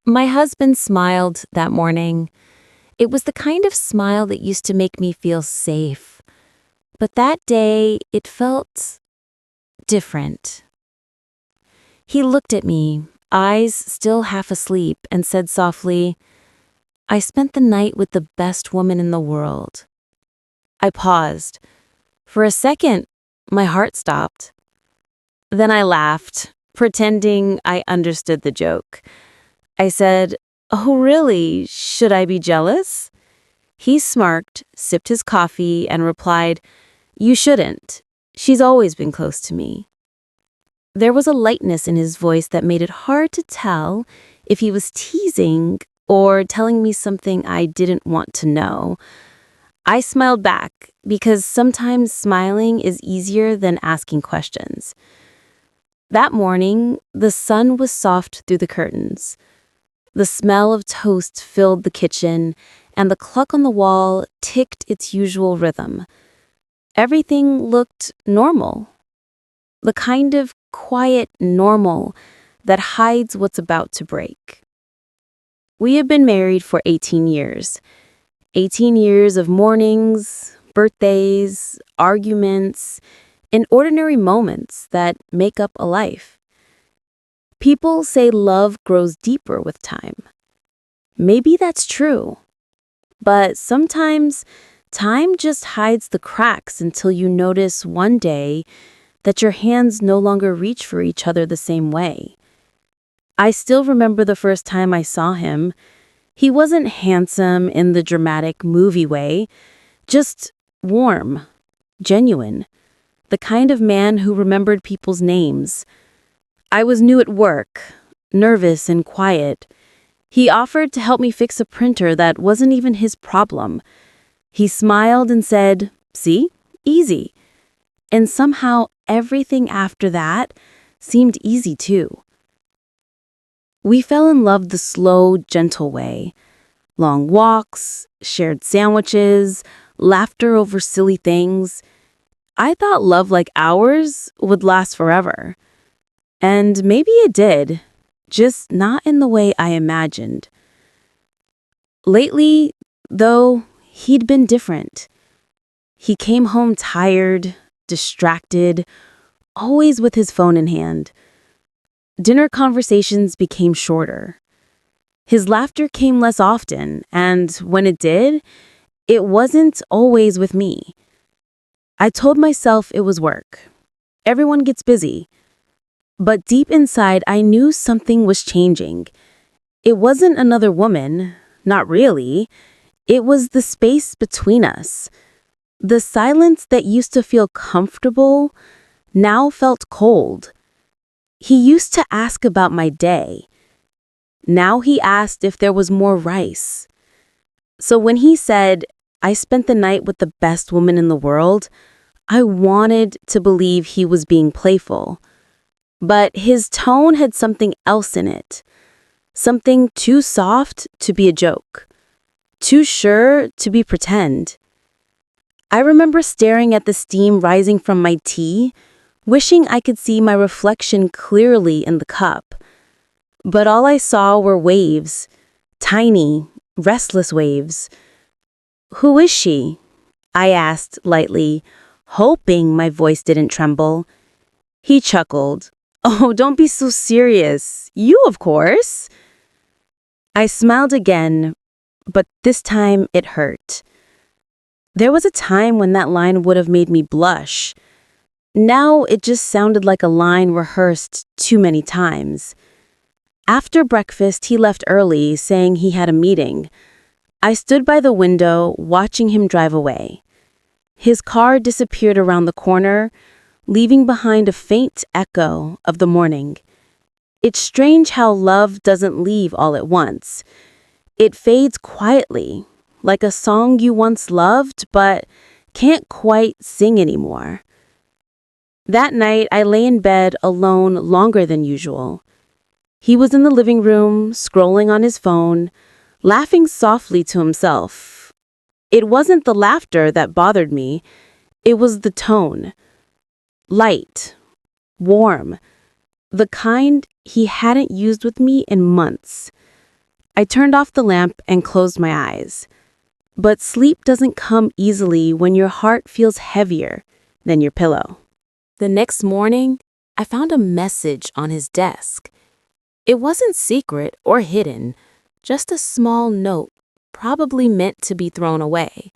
My husband smiled that morning. It was the kind of smile that used to make me feel safe. But that day, it felt different. He looked at me, eyes still half asleep, and said softly, "I spent the night with the best woman in the world." I paused. For a second, my heart stopped. Then I laughed, pretending I understood the joke. I said, "Oh, really? Should I be jealous?" He smirked, sipped his coffee, and replied, "You shouldn't. She's always been close to me." There was a lightness in his voice that made it hard to tell if he was teasing or telling me something I didn't want to know. I smiled back because sometimes smiling is easier than asking questions. That morning, the sun was soft through the curtains. The smell of toast filled the kitchen, and the clock on the wall ticked its usual rhythm. Everything looked normal. The kind of quiet normal that hides what's about to break. We had been married for 18 years. 18 years of mornings, birthdays, arguments, and ordinary moments that make up a life. People say love grows deeper with time. Maybe that's true. But sometimes time just hides the cracks until you notice one day that your hands no longer reach for each other the same way. I still remember the first time I saw him. He wasn't handsome in the dramatic movie way, just warm, genuine, the kind of man who remembered people's names. I was new at work, nervous and quiet. He offered to help me fix a printer that wasn't even his problem. He smiled and said, "See? Easy." And somehow everything after that seemed easy too. We fell in love the slow, gentle way. Long walks, shared sandwiches, laughter over silly things. I thought love like ours would last forever. And maybe it did, just not in the way I imagined. Lately, though, he'd been different. He came home tired, distracted, always with his phone in hand. Dinner conversations became shorter. His laughter came less often, and when it did, it wasn't always with me. I told myself it was work. Everyone gets busy. But deep inside, I knew something was changing. It wasn't another woman, not really. It was the space between us. The silence that used to feel comfortable now felt cold. He used to ask about my day. Now he asked if there was more rice. So when he said, "I spent the night with the best woman in the world," I wanted to believe he was being playful. But his tone had something else in it. Something too soft to be a joke. Too sure to be pretend. I remember staring at the steam rising from my tea, wishing I could see my reflection clearly in the cup. But all I saw were waves, tiny, restless waves. "Who is she?" I asked lightly, hoping my voice didn't tremble. He chuckled. "Oh, don't be so serious. You, of course." I smiled again, but this time it hurt. There was a time when that line would have made me blush. Now it just sounded like a line rehearsed too many times. After breakfast, he left early, saying he had a meeting. I stood by the window, watching him drive away. His car disappeared around the corner, leaving behind a faint echo of the morning. It's strange how love doesn't leave all at once. It fades quietly, like a song you once loved but can't quite sing anymore. That night, I lay in bed alone longer than usual. He was in the living room, scrolling on his phone, laughing softly to himself. It wasn't the laughter that bothered me, it was the tone. Light, warm, the kind he hadn't used with me in months. I turned off the lamp and closed my eyes. But sleep doesn't come easily when your heart feels heavier than your pillow. The next morning, I found a message on his desk. It wasn't secret or hidden, just a small note, probably meant to be thrown away.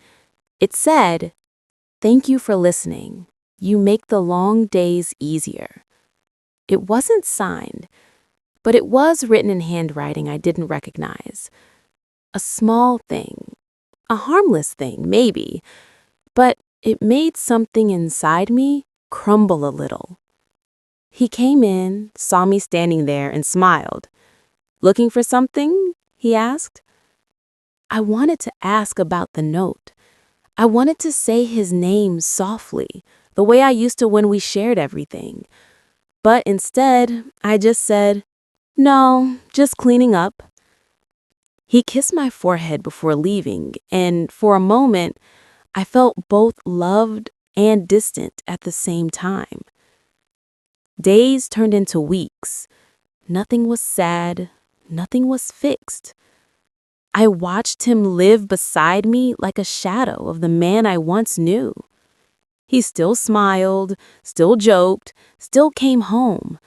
It said, "Thank you for listening. You make the long days easier." It wasn't signed, but it was written in handwriting I didn't recognize. A small thing, a harmless thing, maybe, but it made something inside me crumble a little. He came in, saw me standing there, and smiled. "Looking for something?" he asked. I wanted to ask about the note. I wanted to say his name softly, the way I used to when we shared everything. But instead, I just said, "No, just cleaning up." He kissed my forehead before leaving, and for a moment, I felt both loved and distant at the same time. Days turned into weeks. Nothing was sad, nothing was fixed. I watched him live beside me like a shadow of the man I once knew. He still smiled, still joked, still came home.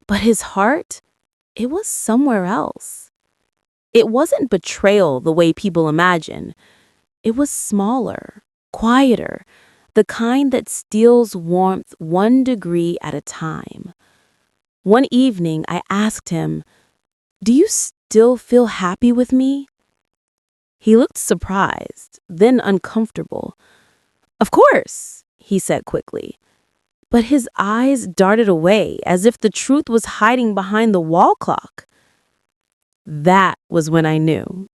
But his heart, it was somewhere else. It wasn't betrayal the way people imagine. It was smaller, quieter, the kind that steals warmth 1 degree at a time. One evening, I asked him, "Do you still feel happy with me?" He looked surprised, then uncomfortable. "Of course," he said quickly. But his eyes darted away as if the truth was hiding behind the wall clock. That was when I knew.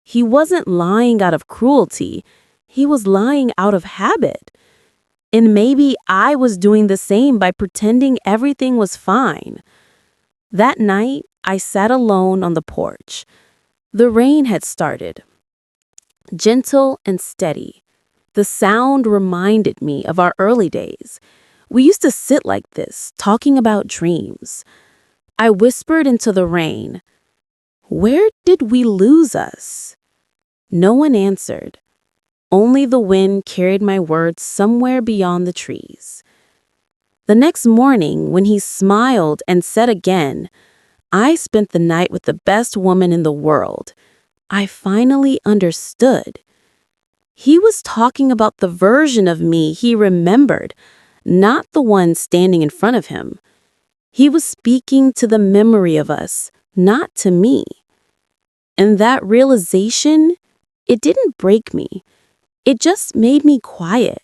He wasn't lying out of cruelty. He was lying out of habit. And maybe I was doing the same by pretending everything was fine. That night, I sat alone on the porch. The rain had started. Gentle and steady. The sound reminded me of our early days. We used to sit like this, talking about dreams. I whispered into the rain, "Where did we lose us?" No one answered. Only the wind carried my words somewhere beyond the trees. The next morning, when he smiled and said again, "I spent the night with the best woman in the world," I finally understood. He was talking about the version of me he remembered, not the one standing in front of him. He was speaking to the memory of us, not to me. And that realization, it didn't break me. It just made me quiet.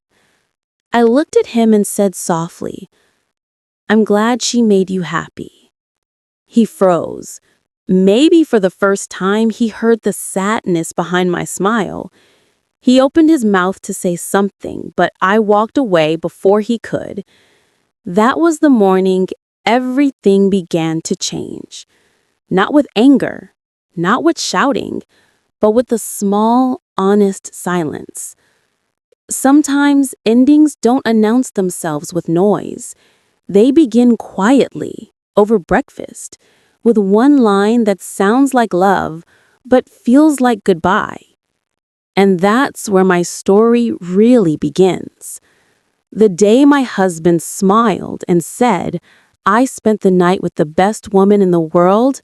I looked at him and said softly, "I'm glad she made you happy." He froze. Maybe for the first time, he heard the sadness behind my smile. He opened his mouth to say something, but I walked away before he could. That was the morning everything began to change. Not with anger, not with shouting, but with a small, honest silence. Sometimes endings don't announce themselves with noise. They begin quietly, over breakfast, with one line that sounds like love, but feels like goodbye. And that's where my story really begins. The day my husband smiled and said, "I spent the night with the best woman in the world,"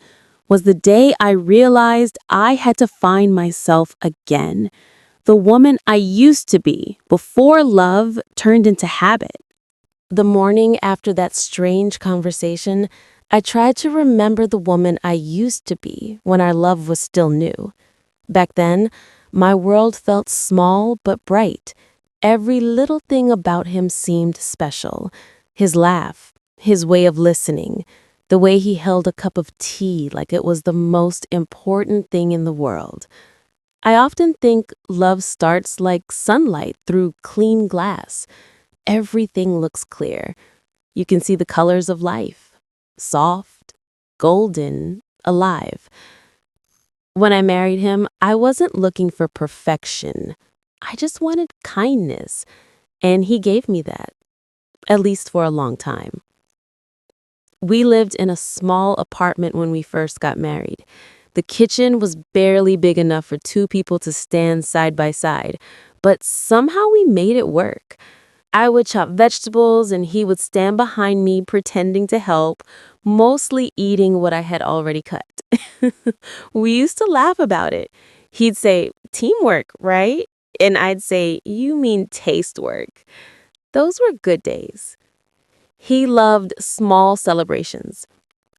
was the day I realized I had to find myself again, the woman I used to be before love turned into habit. The morning after that strange conversation, I tried to remember the woman I used to be when our love was still new. Back then, my world felt small but bright. Every little thing about him seemed special. His laugh, his way of listening, the way he held a cup of tea like it was the most important thing in the world. I often think love starts like sunlight through clean glass. Everything looks clear. You can see the colors of life, soft, golden, alive. When I married him, I wasn't looking for perfection. I just wanted kindness, and he gave me that, at least for a long time. We lived in a small apartment when we first got married. The kitchen was barely big enough for two people to stand side by side, but somehow we made it work. I would chop vegetables and he would stand behind me pretending to help, mostly eating what I had already cut. We used to laugh about it. He'd say, "Teamwork, right?" And I'd say, "You mean taste work." Those were good days. He loved small celebrations.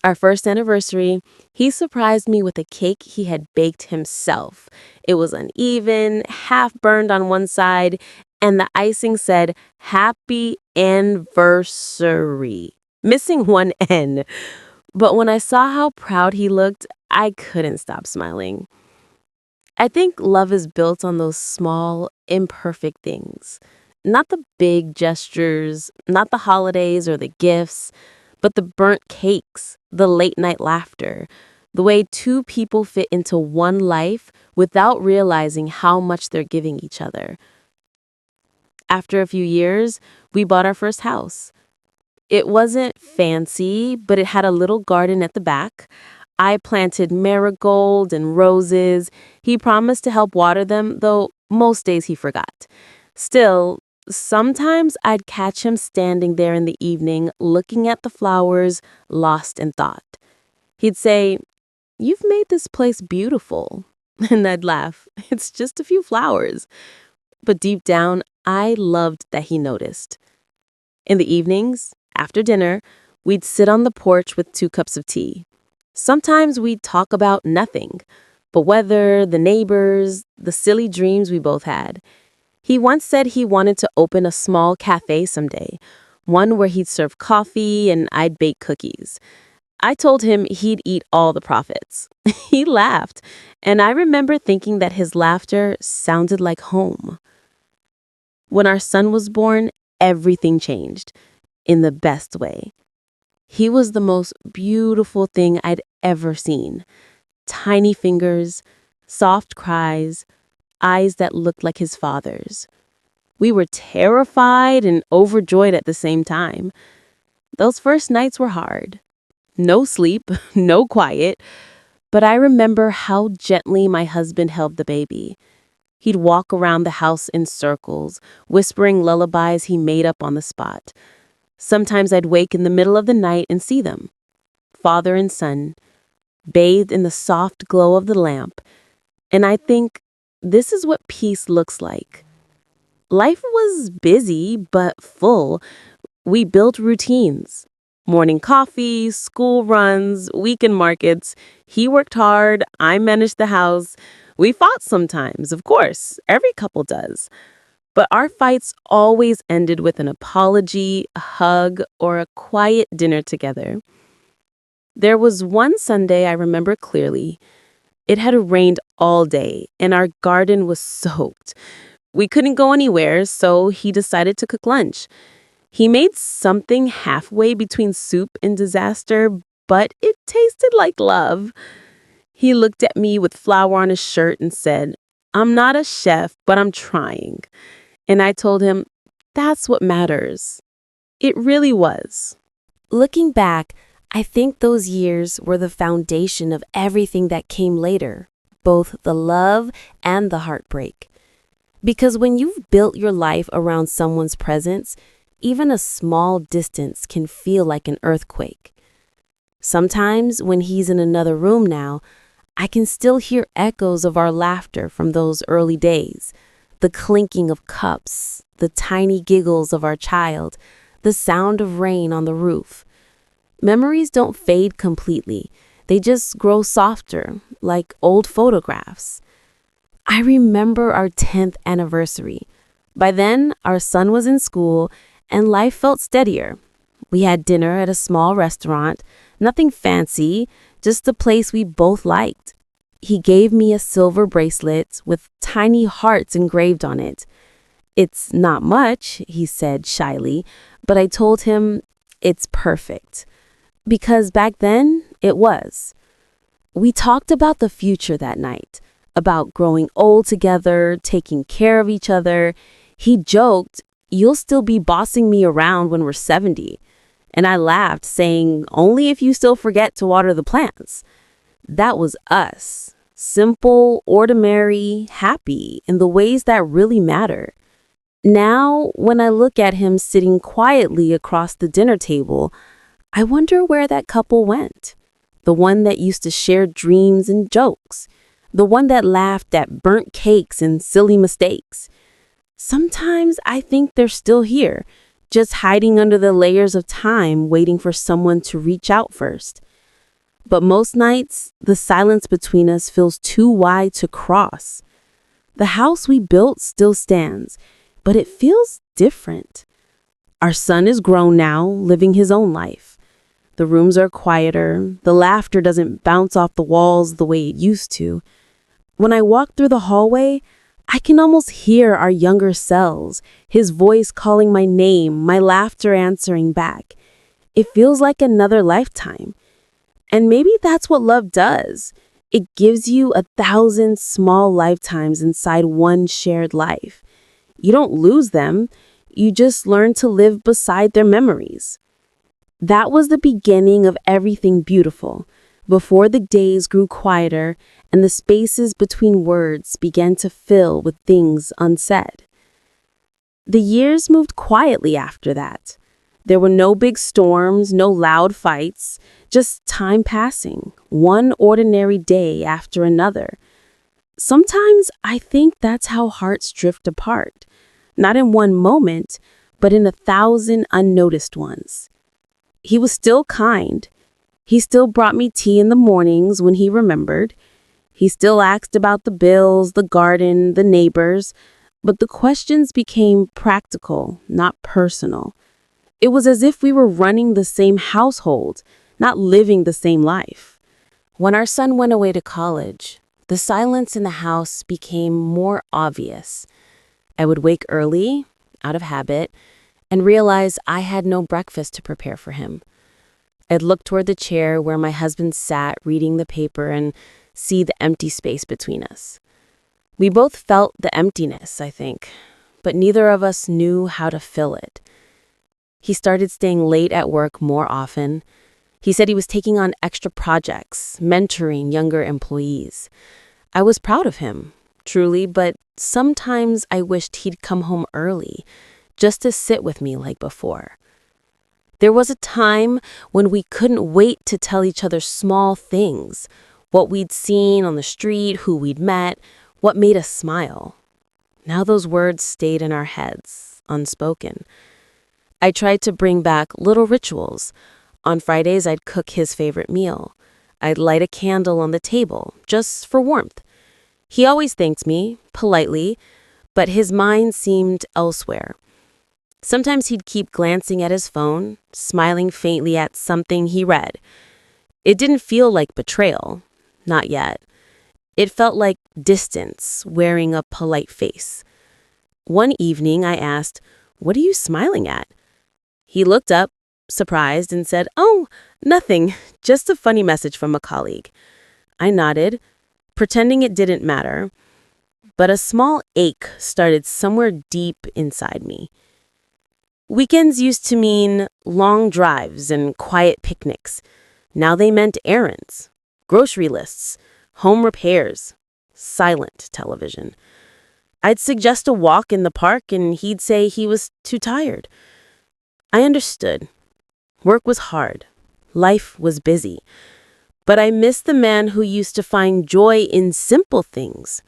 Our first anniversary, he surprised me with a cake he had baked himself. It was uneven, half burned on one side, and the icing said, "Happy Anniversary," missing one N. But when I saw how proud he looked, I couldn't stop smiling. I think love is built on those small, imperfect things. Not the big gestures, not the holidays or the gifts, but the burnt cakes, the late night laughter, the way two people fit into one life without realizing how much they're giving each other. After a few years, we bought our first house. It wasn't fancy, but it had a little garden at the back. I planted marigold and roses. He promised to help water them, though most days he forgot. Still, sometimes I'd catch him standing there in the evening, looking at the flowers, lost in thought. He'd say, "You've made this place beautiful." And I'd laugh. "It's just a few flowers." But deep down, I loved that he noticed. In the evenings, after dinner, we'd sit on the porch with 2 cups of tea. Sometimes we'd talk about nothing, the weather, the neighbors, the silly dreams we both had. He once said he wanted to open a small cafe someday, one where he'd serve coffee and I'd bake cookies. I told him he'd eat all the profits. He laughed, and I remember thinking that his laughter sounded like home. When our son was born, everything changed, in the best way. He was the most beautiful thing I'd ever seen. Tiny fingers, soft cries, eyes that looked like his father's. We were terrified and overjoyed at the same time. Those first nights were hard. No sleep, no quiet, but I remember how gently my husband held the baby. He'd walk around the house in circles, whispering lullabies he made up on the spot. Sometimes I'd wake in the middle of the night and see them, father and son, bathed in the soft glow of the lamp, and I think, this is what peace looks like. Life was busy, but full. We built routines. Morning coffee, school runs, weekend markets. He worked hard, I managed the house. We fought sometimes, of course. Every couple does. But our fights always ended with an apology, a hug, or a quiet dinner together. There was one Sunday I remember clearly. It had rained all day, and our garden was soaked. We couldn't go anywhere, so he decided to cook lunch. He made something halfway between soup and disaster, but it tasted like love. He looked at me with flour on his shirt and said, "I'm not a chef, but I'm trying." And I told him, that's what matters. It really was. Looking back, I think those years were the foundation of everything that came later, both the love and the heartbreak. Because when you've built your life around someone's presence, even a small distance can feel like an earthquake. Sometimes when he's in another room now, I can still hear echoes of our laughter from those early days. The clinking of cups, the tiny giggles of our child, the sound of rain on the roof. Memories don't fade completely. They just grow softer, like old photographs. I remember our 10th anniversary. By then, our son was in school and life felt steadier. We had dinner at a small restaurant, nothing fancy, just a place we both liked. He gave me a silver bracelet with tiny hearts engraved on it. "It's not much," he said shyly, but I told him it's perfect. Because back then, it was. We talked about the future that night, about growing old together, taking care of each other. He joked, "You'll still be bossing me around when we're 70. And I laughed, saying, "Only if you still forget to water the plants." That was us. Simple, ordinary, happy in the ways that really matter. Now, when I look at him sitting quietly across the dinner table, I wonder where that couple went. The one that used to share dreams and jokes. The one that laughed at burnt cakes and silly mistakes. Sometimes I think they're still here, just hiding under the layers of time, waiting for someone to reach out first. But most nights, the silence between us feels too wide to cross. The house we built still stands, but it feels different. Our son is grown now, living his own life. The rooms are quieter, the laughter doesn't bounce off the walls the way it used to. When I walk through the hallway, I can almost hear our younger selves, his voice calling my name, my laughter answering back. It feels like another lifetime. And maybe that's what love does. It gives you 1,000 small lifetimes inside one shared life. You don't lose them, you just learn to live beside their memories. That was the beginning of everything beautiful, before the days grew quieter and the spaces between words began to fill with things unsaid. The years moved quietly after that. There were no big storms, no loud fights, just time passing, one ordinary day after another. Sometimes I think that's how hearts drift apart, not in one moment, but in 1,000 unnoticed ones. He was still kind. He still brought me tea in the mornings when he remembered. He still asked about the bills, the garden, the neighbors, but the questions became practical, not personal. It was as if we were running the same household, not living the same life. When our son went away to college, the silence in the house became more obvious. I would wake early, out of habit, and realize I had no breakfast to prepare for him. I'd look toward the chair where my husband sat reading the paper and see the empty space between us. We both felt the emptiness, I think, but neither of us knew how to fill it. He started staying late at work more often. He said he was taking on extra projects, mentoring younger employees. I was proud of him, truly, but sometimes I wished he'd come home early, just to sit with me like before. There was a time when we couldn't wait to tell each other small things, what we'd seen on the street, who we'd met, what made us smile. Now those words stayed in our heads, unspoken. I tried to bring back little rituals. On Fridays, I'd cook his favorite meal. I'd light a candle on the table, just for warmth. He always thanked me, politely, but his mind seemed elsewhere. Sometimes he'd keep glancing at his phone, smiling faintly at something he read. It didn't feel like betrayal, not yet. It felt like distance, wearing a polite face. One evening, I asked, "What are you smiling at?" He looked up, surprised, and said, "Oh, nothing, just a funny message from a colleague." I nodded, pretending it didn't matter, but a small ache started somewhere deep inside me. Weekends used to mean long drives and quiet picnics. Now they meant errands, grocery lists, home repairs, silent television. I'd suggest a walk in the park and he'd say he was too tired. I understood. Work was hard. Life was busy. But I missed the man who used to find joy in simple things.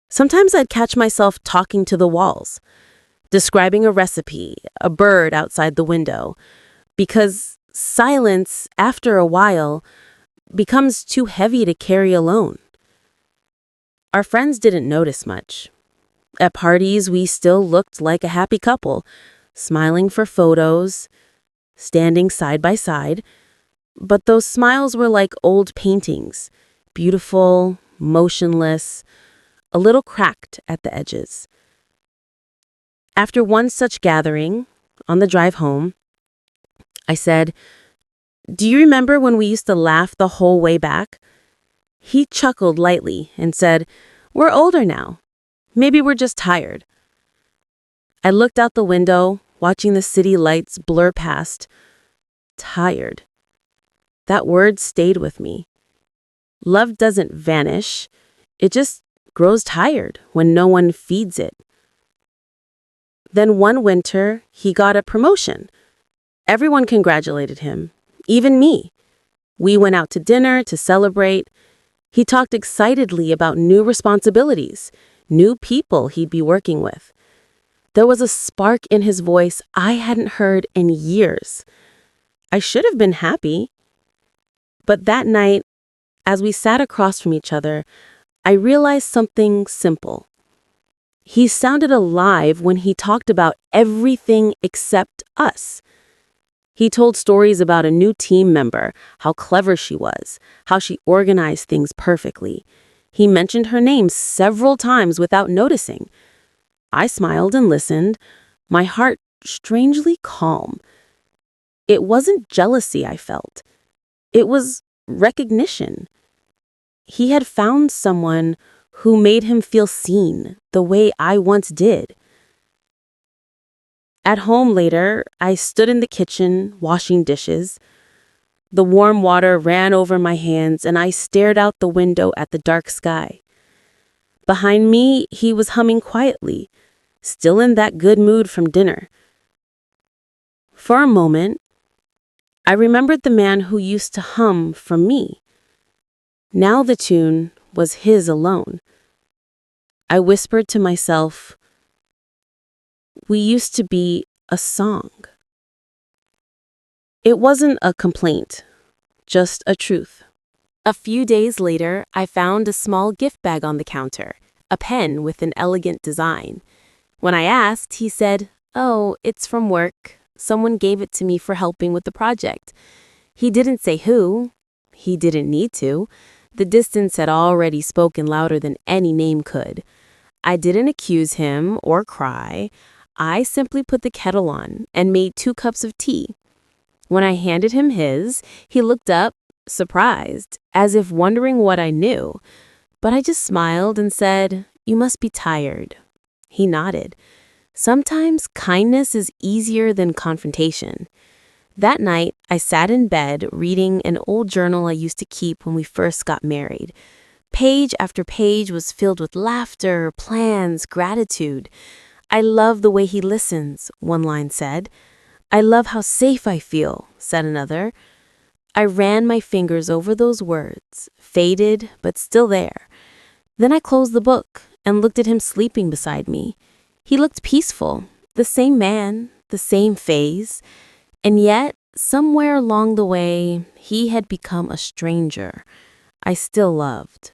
Sometimes I'd catch myself talking to the walls, describing a recipe, a bird outside the window, because silence, after a while, becomes too heavy to carry alone. Our friends didn't notice much. At parties, we still looked like a happy couple, smiling for photos, standing side by side. But those smiles were like old paintings, beautiful, motionless, a little cracked at the edges. After one such gathering, on the drive home, I said, "Do you remember when we used to laugh the whole way back?" He chuckled lightly and said, "We're older now. Maybe we're just tired." I looked out the window, watching the city lights blur past. Tired. That word stayed with me. Love doesn't vanish, it just grows tired when no one feeds it. Then one winter, he got a promotion. Everyone congratulated him, even me. We went out to dinner to celebrate. He talked excitedly about new responsibilities, new people he'd be working with. There was a spark in his voice I hadn't heard in years. I should have been happy. But that night, as we sat across from each other, I realized something simple. He sounded alive when he talked about everything except us. He told stories about a new team member, how clever she was, how she organized things perfectly. He mentioned her name several times without noticing. I smiled and listened, my heart strangely calm. It wasn't jealousy I felt. It was recognition. He had found someone who made him feel seen the way I once did. At home later, I stood in the kitchen washing dishes. The warm water ran over my hands and I stared out the window at the dark sky. Behind me, he was humming quietly, still in that good mood from dinner. For a moment, I remembered the man who used to hum for me. Now the tune was his alone. I whispered to myself, "We used to be a song." It wasn't a complaint, just a truth. A few days later, I found a small gift bag on the counter, a pen with an elegant design. When I asked, he said, "Oh, it's from work. Someone gave it to me for helping with the project." He didn't say who. He didn't need to. The distance had already spoken louder than any name could. I didn't accuse him or cry. I simply put the kettle on and made 2 cups of tea. When I handed him his, he looked up, surprised, as if wondering what I knew. But I just smiled and said, "You must be tired." He nodded. Sometimes kindness is easier than confrontation. That night, I sat in bed reading an old journal I used to keep when we first got married. Page after page was filled with laughter, plans, gratitude. "I love the way he listens," one line said. "I love how safe I feel," said another. I ran my fingers over those words, faded but still there. Then I closed the book and looked at him sleeping beside me. He looked peaceful, the same man, the same phase, and yet, somewhere along the way, he had become a stranger I still loved.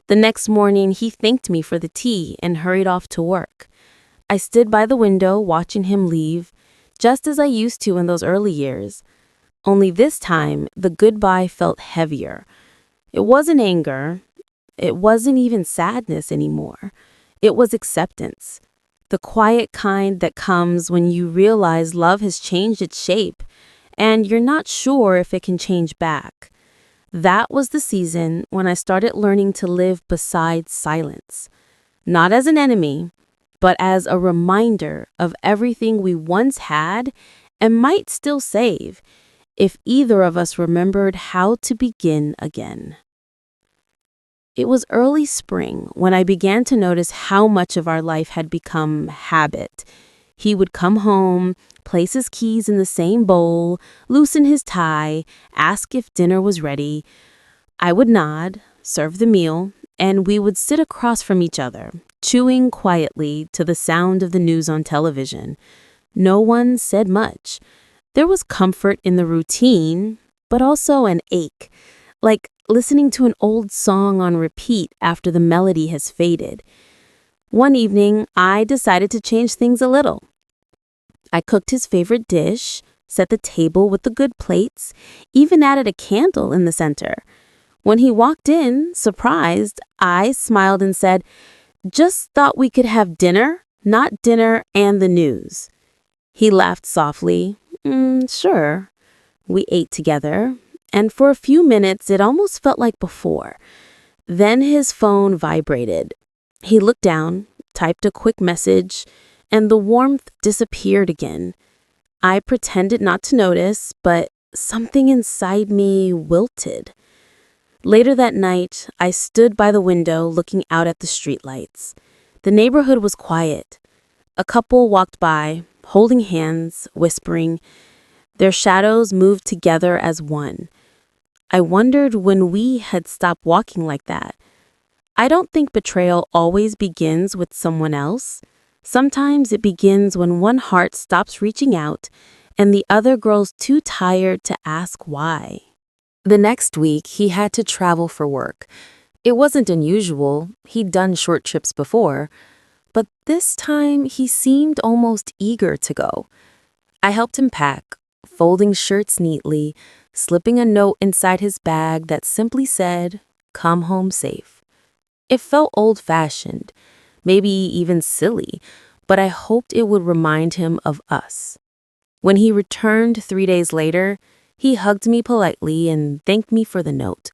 The next morning, he thanked me for the tea and hurried off to work. I stood by the window watching him leave, just as I used to in those early years. Only this time, the goodbye felt heavier. It wasn't anger. It wasn't even sadness anymore. It was acceptance. The quiet kind that comes when you realize love has changed its shape, and you're not sure if it can change back. That was the season when I started learning to live beside silence. Not as an enemy, but as a reminder of everything we once had and might still save if either of us remembered how to begin again. It was early spring when I began to notice how much of our life had become habit. He would come home, place his keys in the same bowl, loosen his tie, ask if dinner was ready. I would nod, serve the meal, and we would sit across from each other, chewing quietly to the sound of the news on television. No one said much. There was comfort in the routine, but also an ache, like listening to an old song on repeat after the melody has faded. One evening, I decided to change things a little. I cooked his favorite dish, set the table with the good plates, even added a candle in the center. When he walked in, surprised, I smiled and said, "Just thought we could have dinner, not dinner and the news." He laughed softly. Sure." We ate together, and for a few minutes it almost felt like before. Then his phone vibrated. He looked down, typed a quick message, and the warmth disappeared again. I pretended not to notice, but something inside me wilted. Later that night, I stood by the window looking out at the streetlights. The neighborhood was quiet. A couple walked by, holding hands, whispering. Their shadows moved together as one. I wondered when we had stopped walking like that. I don't think betrayal always begins with someone else. Sometimes it begins when one heart stops reaching out and the other grows too tired to ask why. The next week, he had to travel for work. It wasn't unusual, he'd done short trips before, but this time he seemed almost eager to go. I helped him pack, folding shirts neatly, slipping a note inside his bag that simply said, "Come home safe." It felt old-fashioned, maybe even silly, but I hoped it would remind him of us. When he returned 3 days later, he hugged me politely and thanked me for the note,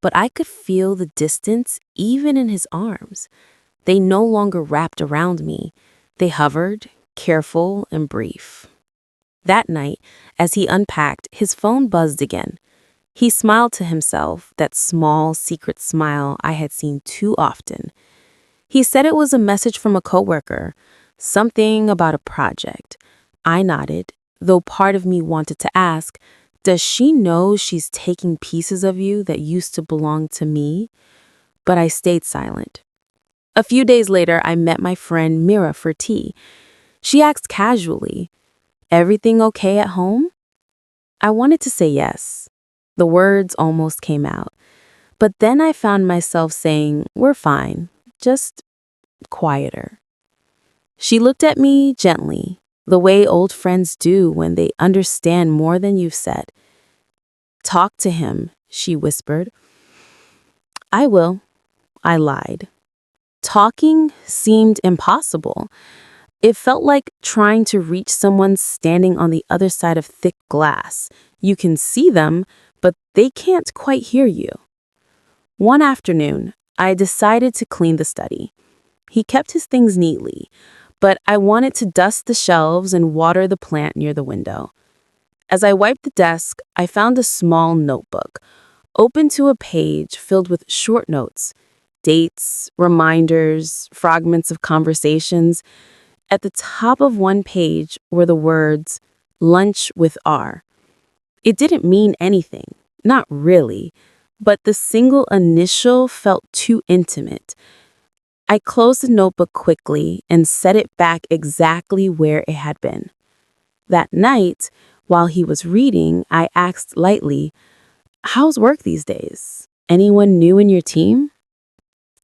but I could feel the distance even in his arms. They no longer wrapped around me. They hovered, careful and brief. That night, as he unpacked, his phone buzzed again. He smiled to himself, that small, secret smile I had seen too often. He said it was a message from a coworker, something about a project. I nodded, though part of me wanted to ask, does she know she's taking pieces of you that used to belong to me? But I stayed silent. A few days later, I met my friend Mira for tea. She asked casually, "Everything okay at home?" I wanted to say yes. The words almost came out. But then I found myself saying, "We're fine, just quieter." She looked at me gently, the way old friends do when they understand more than you've said. "Talk to him," she whispered. "I will," I lied. Talking seemed impossible. It felt like trying to reach someone standing on the other side of thick glass. You can see them, but they can't quite hear you. One afternoon, I decided to clean the study. He kept his things neatly, but I wanted to dust the shelves and water the plant near the window. As I wiped the desk, I found a small notebook, open to a page filled with short notes, dates, reminders, fragments of conversations. At the top of one page were the words, "Lunch with R." It didn't mean anything, not really, but the single initial felt too intimate. I closed the notebook quickly and set it back exactly where it had been. That night, while he was reading, I asked lightly, "How's work these days? Anyone new in your team?"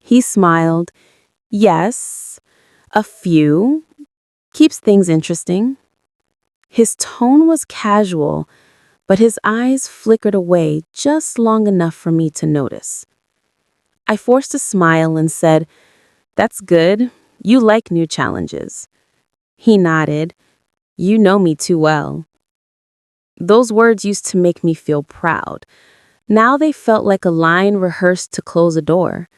He smiled. "Yes, a few. Keeps things interesting." His tone was casual, but his eyes flickered away just long enough for me to notice. I forced a smile and said, "That's good. You like new challenges." He nodded. "You know me too well." Those words used to make me feel proud. Now they felt like a line rehearsed to close a door.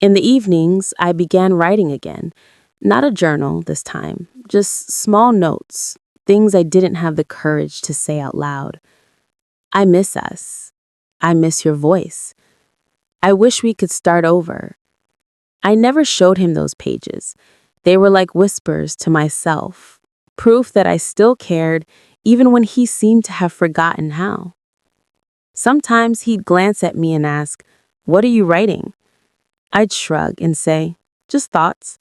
In the evenings, I began writing again. Not a journal this time, just small notes, things I didn't have the courage to say out loud. "I miss us. I miss your voice. I wish we could start over." I never showed him those pages. They were like whispers to myself, proof that I still cared even when he seemed to have forgotten how. Sometimes he'd glance at me and ask, "What are you writing?" I'd shrug and say, "Just thoughts."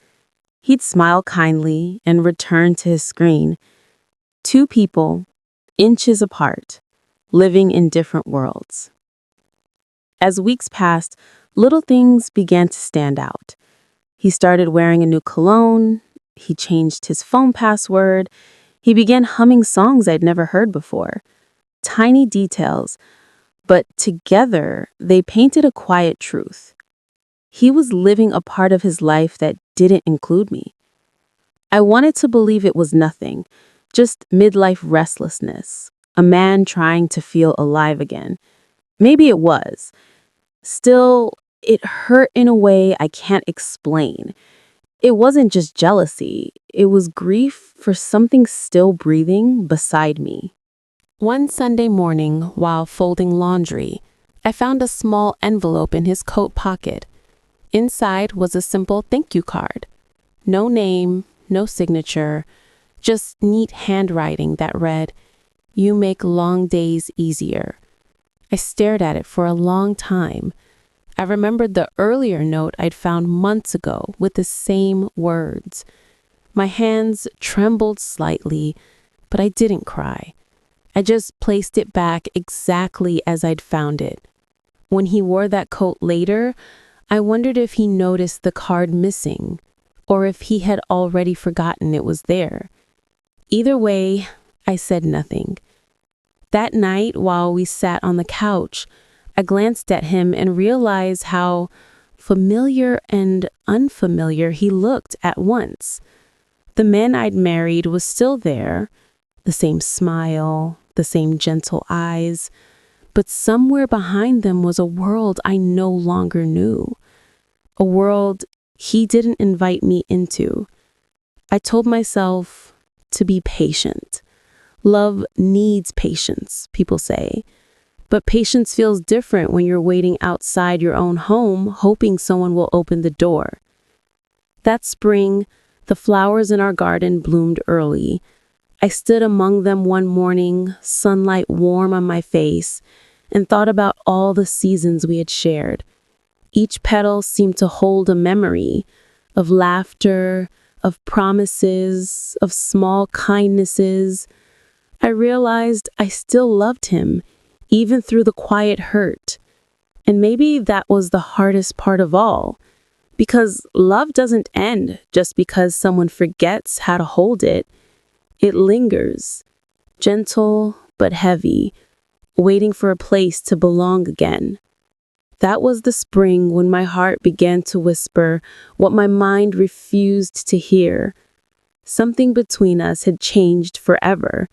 He'd smile kindly and return to his screen. Two people, inches apart, living in different worlds. As weeks passed, little things began to stand out. He started wearing a new cologne. He changed his phone password. He began humming songs I'd never heard before. Tiny details, but together they painted a quiet truth. He was living a part of his life that didn't include me. I wanted to believe it was nothing, just midlife restlessness, a man trying to feel alive again. Maybe it was. Still, it hurt in a way I can't explain. It wasn't just jealousy, it was grief for something still breathing beside me. One Sunday morning, while folding laundry, I found a small envelope in his coat pocket. Inside was a simple thank you card. No name, no signature, just neat handwriting that read, "You make long days easier." I stared at it for a long time. I remembered the earlier note I'd found months ago with the same words. My hands trembled slightly, but I didn't cry. I just placed it back exactly as I'd found it. When he wore that coat later, I wondered if he noticed the card missing, or if he had already forgotten it was there. Either way, I said nothing. That night, while we sat on the couch, I glanced at him and realized how familiar and unfamiliar he looked at once. The man I'd married was still there, the same smile, the same gentle eyes, but somewhere behind them was a world I no longer knew, a world he didn't invite me into. I told myself to be patient. Love needs patience, people say. But patience feels different when you're waiting outside your own home, hoping someone will open the door. That spring, the flowers in our garden bloomed early. I stood among them one morning, sunlight warm on my face, and thought about all the seasons we had shared. Each petal seemed to hold a memory of laughter, of promises, of small kindnesses. I realized I still loved him, even through the quiet hurt. And maybe that was the hardest part of all, because love doesn't end just because someone forgets how to hold it. It lingers, gentle but heavy, waiting for a place to belong again. That was the spring when my heart began to whisper what my mind refused to hear. Something between us had changed forever,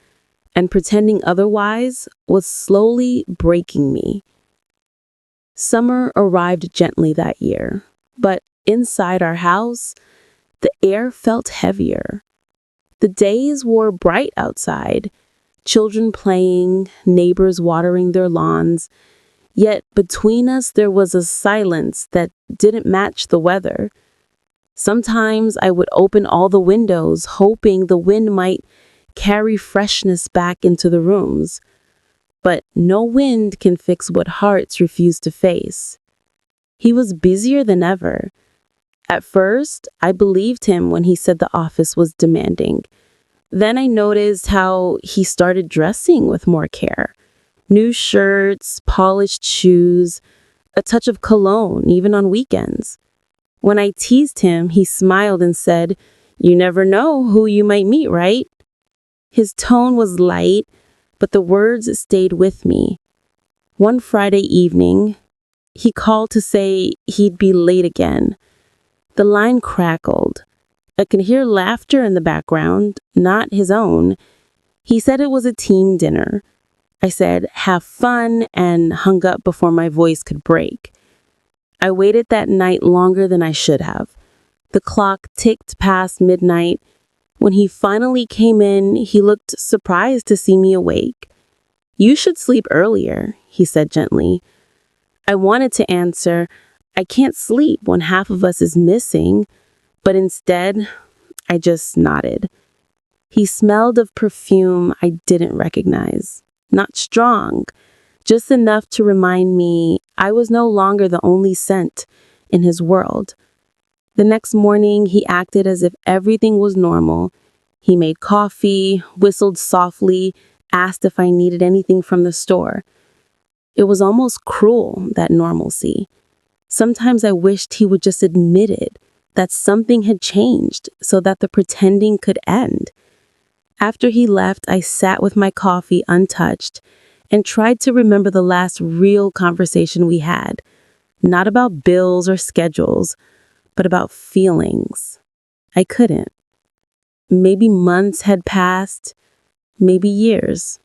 and pretending otherwise was slowly breaking me. Summer arrived gently that year, but inside our house, the air felt heavier. The days were bright outside, children playing, neighbors watering their lawns, yet between us there was a silence that didn't match the weather. Sometimes I would open all the windows, hoping the wind might carry freshness back into the rooms. But no wind can fix what hearts refuse to face. He was busier than ever. At first, I believed him when he said the office was demanding. Then I noticed how he started dressing with more care. New shirts, polished shoes, a touch of cologne, even on weekends. When I teased him, he smiled and said, "You never know who you might meet, right?" His tone was light, but the words stayed with me. One Friday evening, he called to say he'd be late again. The line crackled. I could hear laughter in the background, not his own. He said it was a team dinner. I said, "Have fun," and hung up before my voice could break. I waited that night longer than I should have. The clock ticked past midnight. When he finally came in, he looked surprised to see me awake. "You should sleep earlier," he said gently. I wanted to answer, "I can't sleep when half of us is missing," but instead, I just nodded. He smelled of perfume I didn't recognize. Not strong, just enough to remind me I was no longer the only scent in his world. The next morning, he acted as if everything was normal. He made coffee, whistled softly, asked if I needed anything from the store. It was almost cruel, that normalcy. Sometimes I wished he would just admit it, that something had changed so that the pretending could end. After he left, I sat with my coffee untouched and tried to remember the last real conversation we had. Not about bills or schedules, but about feelings. I couldn't. Maybe months had passed, maybe years.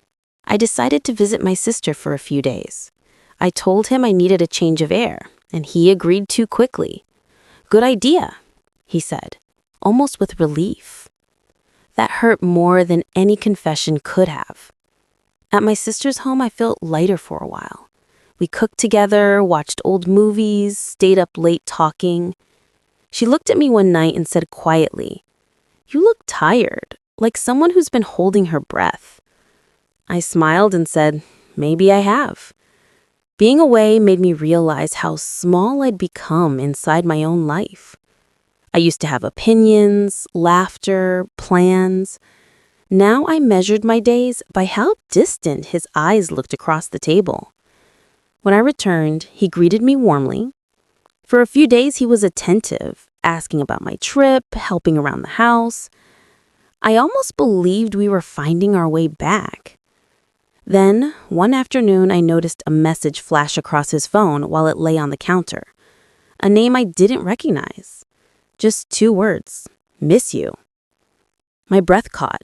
I decided to visit my sister for a few days. I told him I needed a change of air, and he agreed too quickly. "Good idea," he said, almost with relief. That hurt more than any confession could have. At my sister's home, I felt lighter for a while. We cooked together, watched old movies, stayed up late talking. She looked at me one night and said quietly, "You look tired, like someone who's been holding her breath." I smiled and said, "Maybe I have." Being away made me realize how small I'd become inside my own life. I used to have opinions, laughter, plans. Now I measured my days by how distant his eyes looked across the table. When I returned, he greeted me warmly. For a few days, he was attentive, asking about my trip, helping around the house. I almost believed we were finding our way back. Then, one afternoon, I noticed a message flash across his phone while it lay on the counter. A name I didn't recognize. Just 2 words, "Miss you." My breath caught.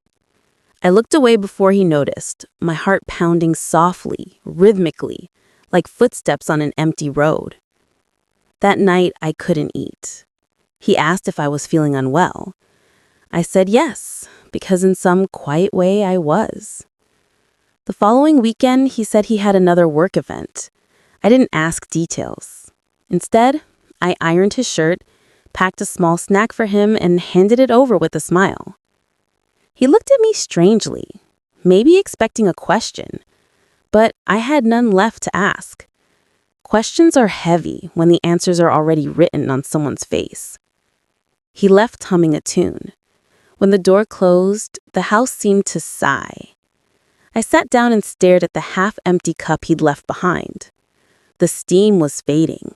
I looked away before he noticed, my heart pounding softly, rhythmically, like footsteps on an empty road. That night, I couldn't eat. He asked if I was feeling unwell. I said yes, because in some quiet way I was. The following weekend, he said he had another work event. I didn't ask details. Instead, I ironed his shirt, packed a small snack for him, and handed it over with a smile. He looked at me strangely, maybe expecting a question, but I had none left to ask. Questions are heavy when the answers are already written on someone's face. He left humming a tune. When the door closed, the house seemed to sigh. I sat down and stared at the half-empty cup he'd left behind. The steam was fading.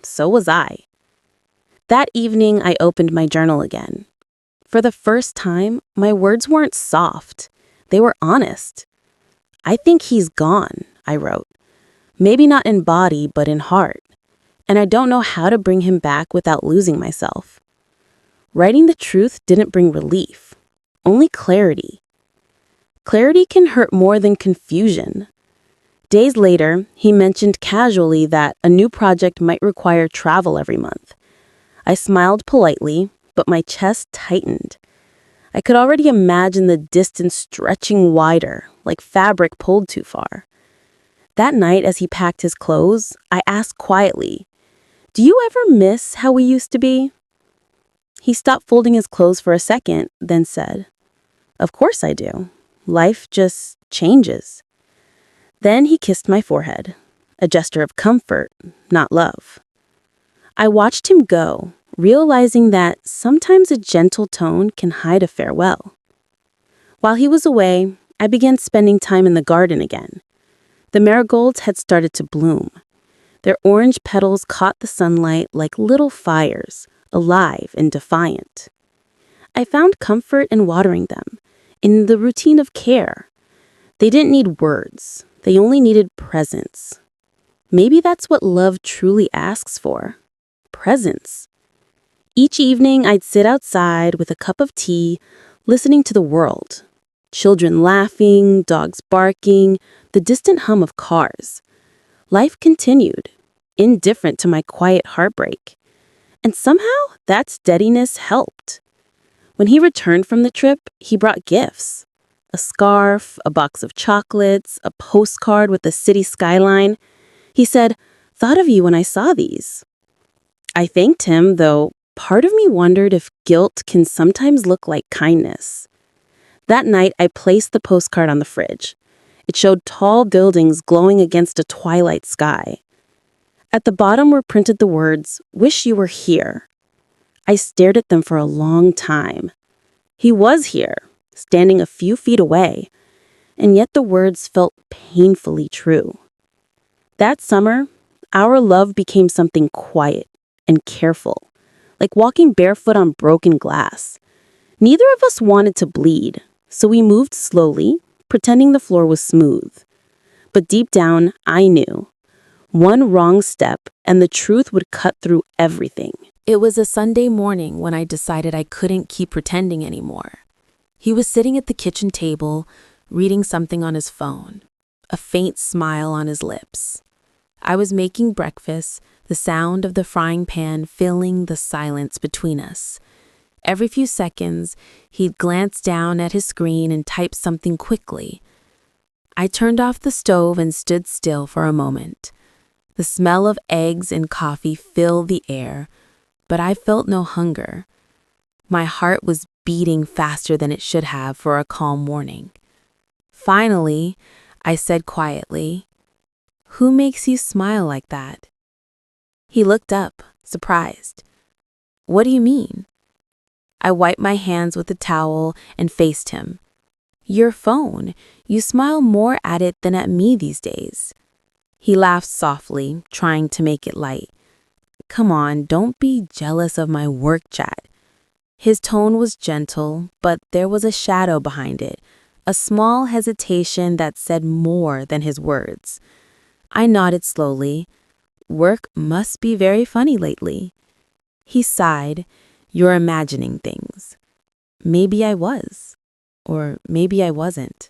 So was I. That evening, I opened my journal again. For the first time, my words weren't soft. They were honest. "I think he's gone," I wrote. "Maybe not in body, but in heart. And I don't know how to bring him back without losing myself." Writing the truth didn't bring relief, only clarity. Clarity can hurt more than confusion. Days later, he mentioned casually that a new project might require travel every month. I smiled politely, but my chest tightened. I could already imagine the distance stretching wider, like fabric pulled too far. That night, as he packed his clothes, I asked quietly, "Do you ever miss how we used to be?" He stopped folding his clothes for a second, then said, "Of course I do. Life just changes." Then he kissed my forehead, a gesture of comfort, not love. I watched him go, realizing that sometimes a gentle tone can hide a farewell. While he was away, I began spending time in the garden again. The marigolds had started to bloom. Their orange petals caught the sunlight like little fires, alive and defiant. I found comfort in watering them, in the routine of care. They didn't need words. They only needed presence. Maybe that's what love truly asks for. Presence. Each evening, I'd sit outside with a cup of tea, listening to the world. Children laughing, dogs barking, the distant hum of cars. Life continued, indifferent to my quiet heartbreak. And somehow, that steadiness helped. When he returned from the trip, he brought gifts. A scarf, a box of chocolates, a postcard with the city skyline. He said, "Thought of you when I saw these." I thanked him, though part of me wondered if guilt can sometimes look like kindness. That night, I placed the postcard on the fridge. It showed tall buildings glowing against a twilight sky. At the bottom were printed the words, "Wish you were here." I stared at them for a long time. He was here, standing a few feet away, and yet the words felt painfully true. That summer, our love became something quiet and careful, like walking barefoot on broken glass. Neither of us wanted to bleed, so we moved slowly, pretending the floor was smooth. But deep down, I knew. One wrong step, and the truth would cut through everything. It was a Sunday morning when I decided I couldn't keep pretending anymore. He was sitting at the kitchen table, reading something on his phone, a faint smile on his lips. I was making breakfast, the sound of the frying pan filling the silence between us. Every few seconds, he'd glance down at his screen and type something quickly. I turned off the stove and stood still for a moment. The smell of eggs and coffee filled the air, but I felt no hunger. My heart was beating faster than it should have for a calm morning. Finally, I said quietly, "Who makes you smile like that?" He looked up, surprised. "What do you mean?" I wiped my hands with a towel and faced him. "Your phone. You smile more at it than at me these days." He laughed softly, trying to make it light. "Come on, don't be jealous of my work chat." His tone was gentle, but there was a shadow behind it, a small hesitation that said more than his words. I nodded slowly. "Work must be very funny lately." He sighed. "You're imagining things." Maybe I was, or maybe I wasn't.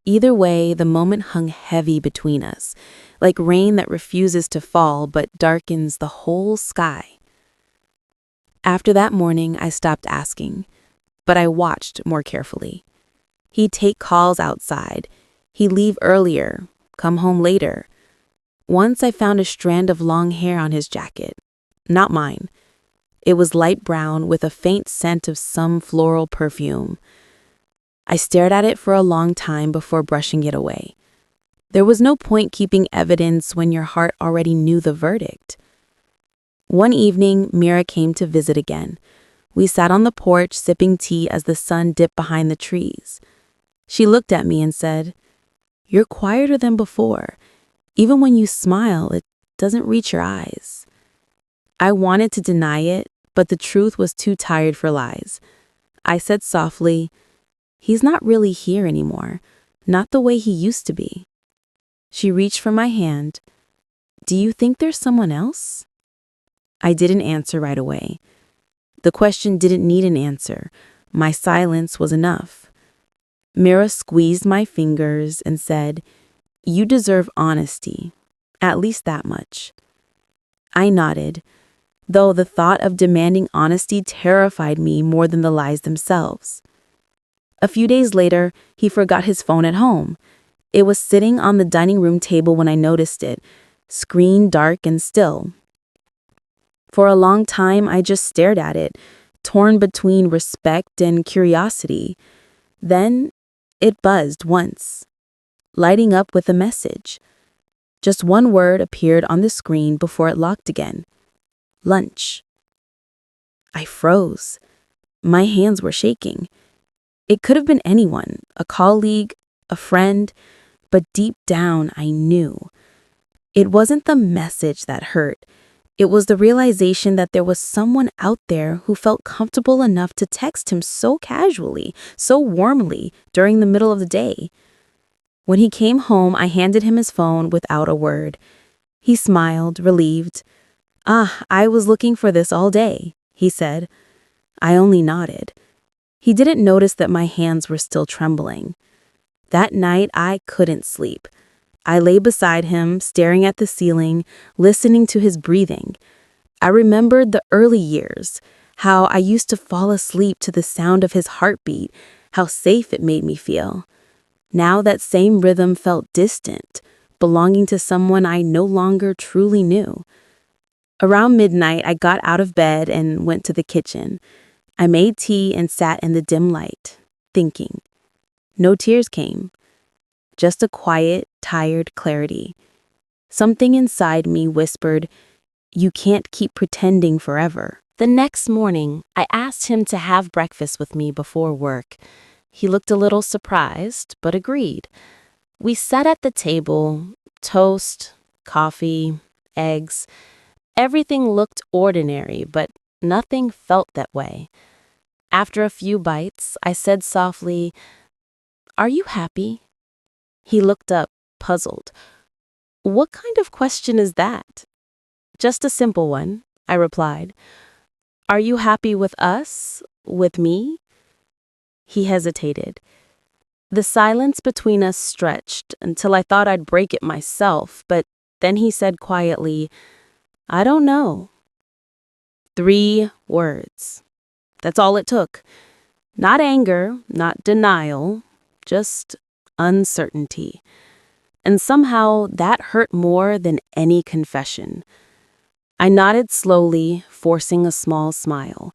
Either way, the moment hung heavy between us, like rain that refuses to fall but darkens the whole sky. After that morning, I stopped asking, but I watched more carefully. He'd take calls outside. He'd leave earlier, come home later. Once I found a strand of long hair on his jacket. Not mine. It was light brown with a faint scent of some floral perfume. I stared at it for a long time before brushing it away. There was no point keeping evidence when your heart already knew the verdict. One evening, Mira came to visit again. We sat on the porch sipping tea as the sun dipped behind the trees. She looked at me and said, "You're quieter than before. Even when you smile, it doesn't reach your eyes." I wanted to deny it, but the truth was too tired for lies. I said softly, "He's not really here anymore, not the way he used to be." She reached for my hand. "Do you think there's someone else?" I didn't answer right away. The question didn't need an answer. My silence was enough. Mira squeezed my fingers and said, "You deserve honesty, at least that much." I nodded, though the thought of demanding honesty terrified me more than the lies themselves. A few days later, he forgot his phone at home. It was sitting on the dining room table when I noticed it, screen dark and still. For a long time, I just stared at it, torn between respect and curiosity. Then it buzzed once, lighting up with a message. Just one word appeared on the screen before it locked again. Lunch. I froze. My hands were shaking. It could have been anyone, a colleague, a friend, but deep down I knew. It wasn't the message that hurt. It was the realization that there was someone out there who felt comfortable enough to text him so casually, so warmly, during the middle of the day. When he came home, I handed him his phone without a word. He smiled, relieved. I was looking for this all day," he said. I only nodded. He didn't notice that my hands were still trembling. That night, I couldn't sleep. I lay beside him, staring at the ceiling, listening to his breathing. I remembered the early years, how I used to fall asleep to the sound of his heartbeat, how safe it made me feel. Now that same rhythm felt distant, belonging to someone I no longer truly knew. Around midnight, I got out of bed and went to the kitchen. I made tea and sat in the dim light, thinking. No tears came. Just a quiet, tired clarity. Something inside me whispered, "You can't keep pretending forever." The next morning, I asked him to have breakfast with me before work. He looked a little surprised, but agreed. We sat at the table, toast, coffee, eggs. Everything looked ordinary, but nothing felt that way. After a few bites, I said softly, "Are you happy?" He looked up, puzzled. "What kind of question is that?" "Just a simple one," I replied. "Are you happy with us? With me?" He hesitated. The silence between us stretched until I thought I'd break it myself, but then he said quietly, "I don't know." 3 words. That's all it took. Not anger, not denial, just uncertainty. And somehow that hurt more than any confession. I nodded slowly, forcing a small smile.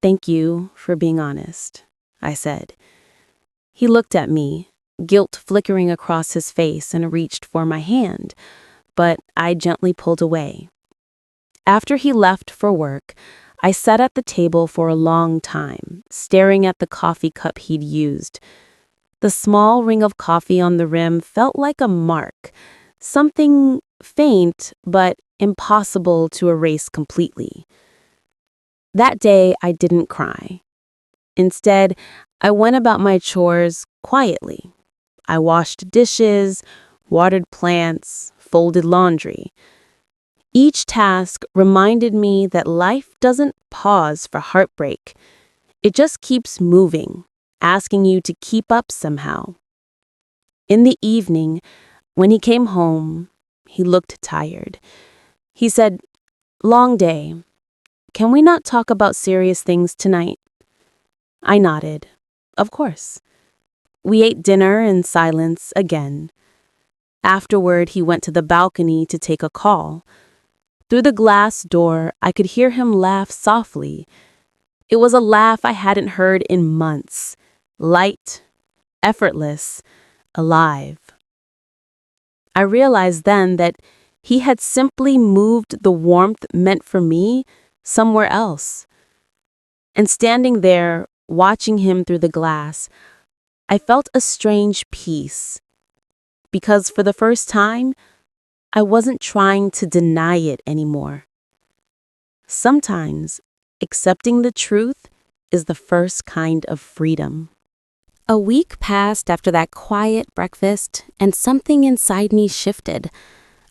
"Thank you for being honest," I said. He looked at me, guilt flickering across his face, and reached for my hand, but I gently pulled away. After he left for work, I sat at the table for a long time, staring at the coffee cup he'd used. The small ring of coffee on the rim felt like a mark, something faint but impossible to erase completely. That day, I didn't cry. Instead, I went about my chores quietly. I washed dishes, watered plants, folded laundry. Each task reminded me that life doesn't pause for heartbreak. It just keeps moving, asking you to keep up somehow. In the evening, when he came home, he looked tired. He said, "Long day. Can we not talk about serious things tonight?" I nodded. Of course. We ate dinner in silence again. Afterward, he went to the balcony to take a call. Through the glass door, I could hear him laugh softly. It was a laugh I hadn't heard in months. Light, effortless, alive. I realized then that he had simply moved the warmth meant for me somewhere else. And standing there, watching him through the glass, I felt a strange peace. Because for the first time, I wasn't trying to deny it anymore. Sometimes, accepting the truth is the first kind of freedom. A week passed after that quiet breakfast, and something inside me shifted.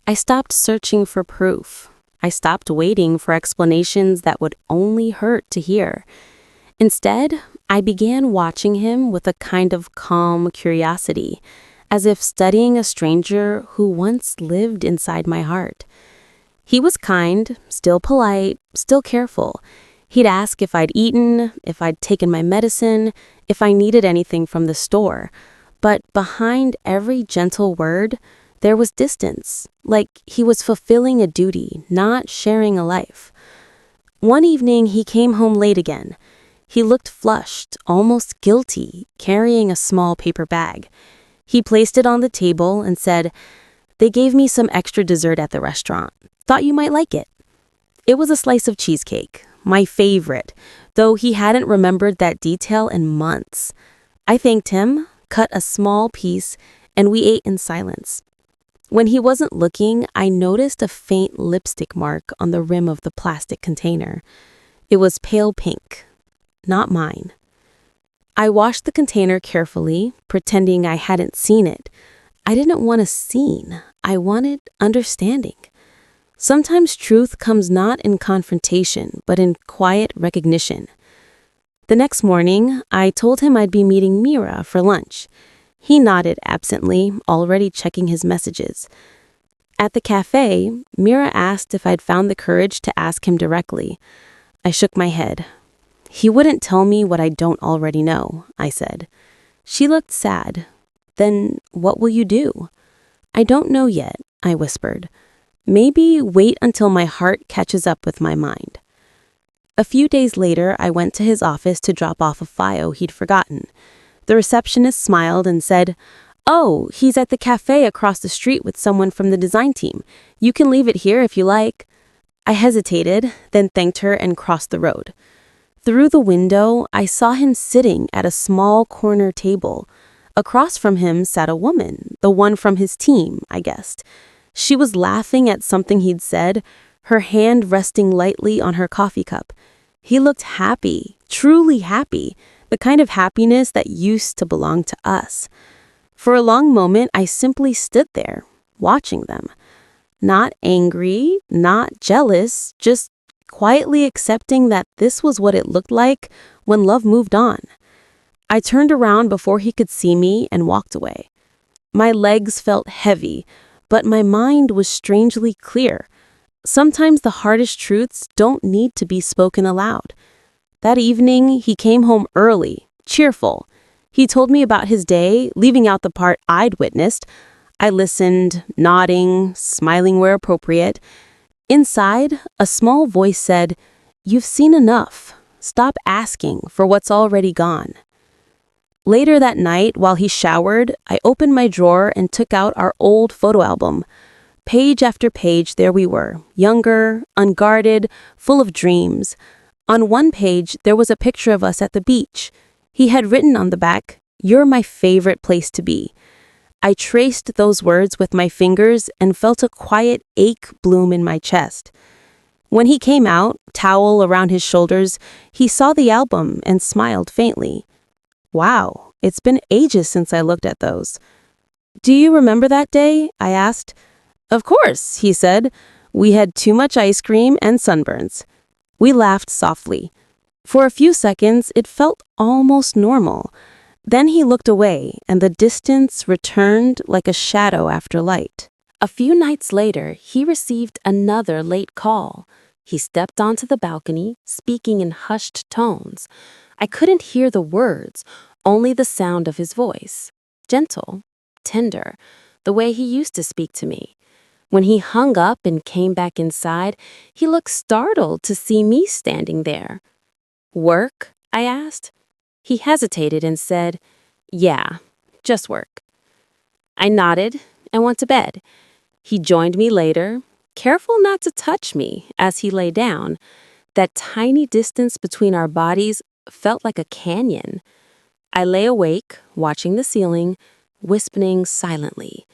I stopped searching for proof. I stopped waiting for explanations that would only hurt to hear. Instead, I began watching him with a kind of calm curiosity, as if studying a stranger who once lived inside my heart. He was kind, still polite, still careful. He'd ask if I'd eaten, if I'd taken my medicine, if I needed anything from the store. But behind every gentle word, there was distance, like he was fulfilling a duty, not sharing a life. One evening, he came home late again. He looked flushed, almost guilty, carrying a small paper bag. He placed it on the table and said, "They gave me some extra dessert at the restaurant. Thought you might like it." It was a slice of cheesecake, my favorite, though he hadn't remembered that detail in months. I thanked him, cut a small piece, and we ate in silence. When he wasn't looking, I noticed a faint lipstick mark on the rim of the plastic container. It was pale pink, not mine. I washed the container carefully, pretending I hadn't seen it. I didn't want a scene. I wanted understanding. Sometimes truth comes not in confrontation, but in quiet recognition. The next morning, I told him I'd be meeting Mira for lunch. He nodded absently, already checking his messages. At the cafe, Mira asked if I'd found the courage to ask him directly. I shook my head. "He wouldn't tell me what I don't already know," I said. She looked sad. "Then what will you do?" "I don't know yet," I whispered. "Maybe wait until my heart catches up with my mind." A few days later, I went to his office to drop off a file he'd forgotten. The receptionist smiled and said, "Oh, he's at the cafe across the street with someone from the design team. You can leave it here if you like." I hesitated, then thanked her and crossed the road. Through the window, I saw him sitting at a small corner table. Across from him sat a woman, the one from his team, I guessed. She was laughing at something he'd said, her hand resting lightly on her coffee cup. He looked happy, truly happy, the kind of happiness that used to belong to us. For a long moment, I simply stood there, watching them. Not angry, not jealous, just quietly accepting that this was what it looked like when love moved on. I turned around before he could see me and walked away. My legs felt heavy, but my mind was strangely clear. Sometimes the hardest truths don't need to be spoken aloud. That evening, he came home early, cheerful. He told me about his day, leaving out the part I'd witnessed. I listened, nodding, smiling where appropriate. Inside, a small voice said, "You've seen enough. Stop asking for what's already gone." Later that night, while he showered, I opened my drawer and took out our old photo album. Page after page, there we were, younger, unguarded, full of dreams. On one page, there was a picture of us at the beach. He had written on the back, "You're my favorite place to be." I traced those words with my fingers and felt a quiet ache bloom in my chest. When he came out, towel around his shoulders, he saw the album and smiled faintly. "Wow, it's been ages since I looked at those." "Do you remember that day?" I asked. "Of course," he said. "We had too much ice cream and sunburns." We laughed softly. For a few seconds, it felt almost normal. Then he looked away, and the distance returned like a shadow after light. A few nights later, he received another late call. He stepped onto the balcony, speaking in hushed tones. I couldn't hear the words, only the sound of his voice. Gentle, tender, the way he used to speak to me. When he hung up and came back inside, he looked startled to see me standing there. "Work?" I asked. He hesitated and said, "Yeah, just work." I nodded and went to bed. He joined me later, careful not to touch me as he lay down. That tiny distance between our bodies felt like a canyon. I lay awake, watching the ceiling, whispering silently,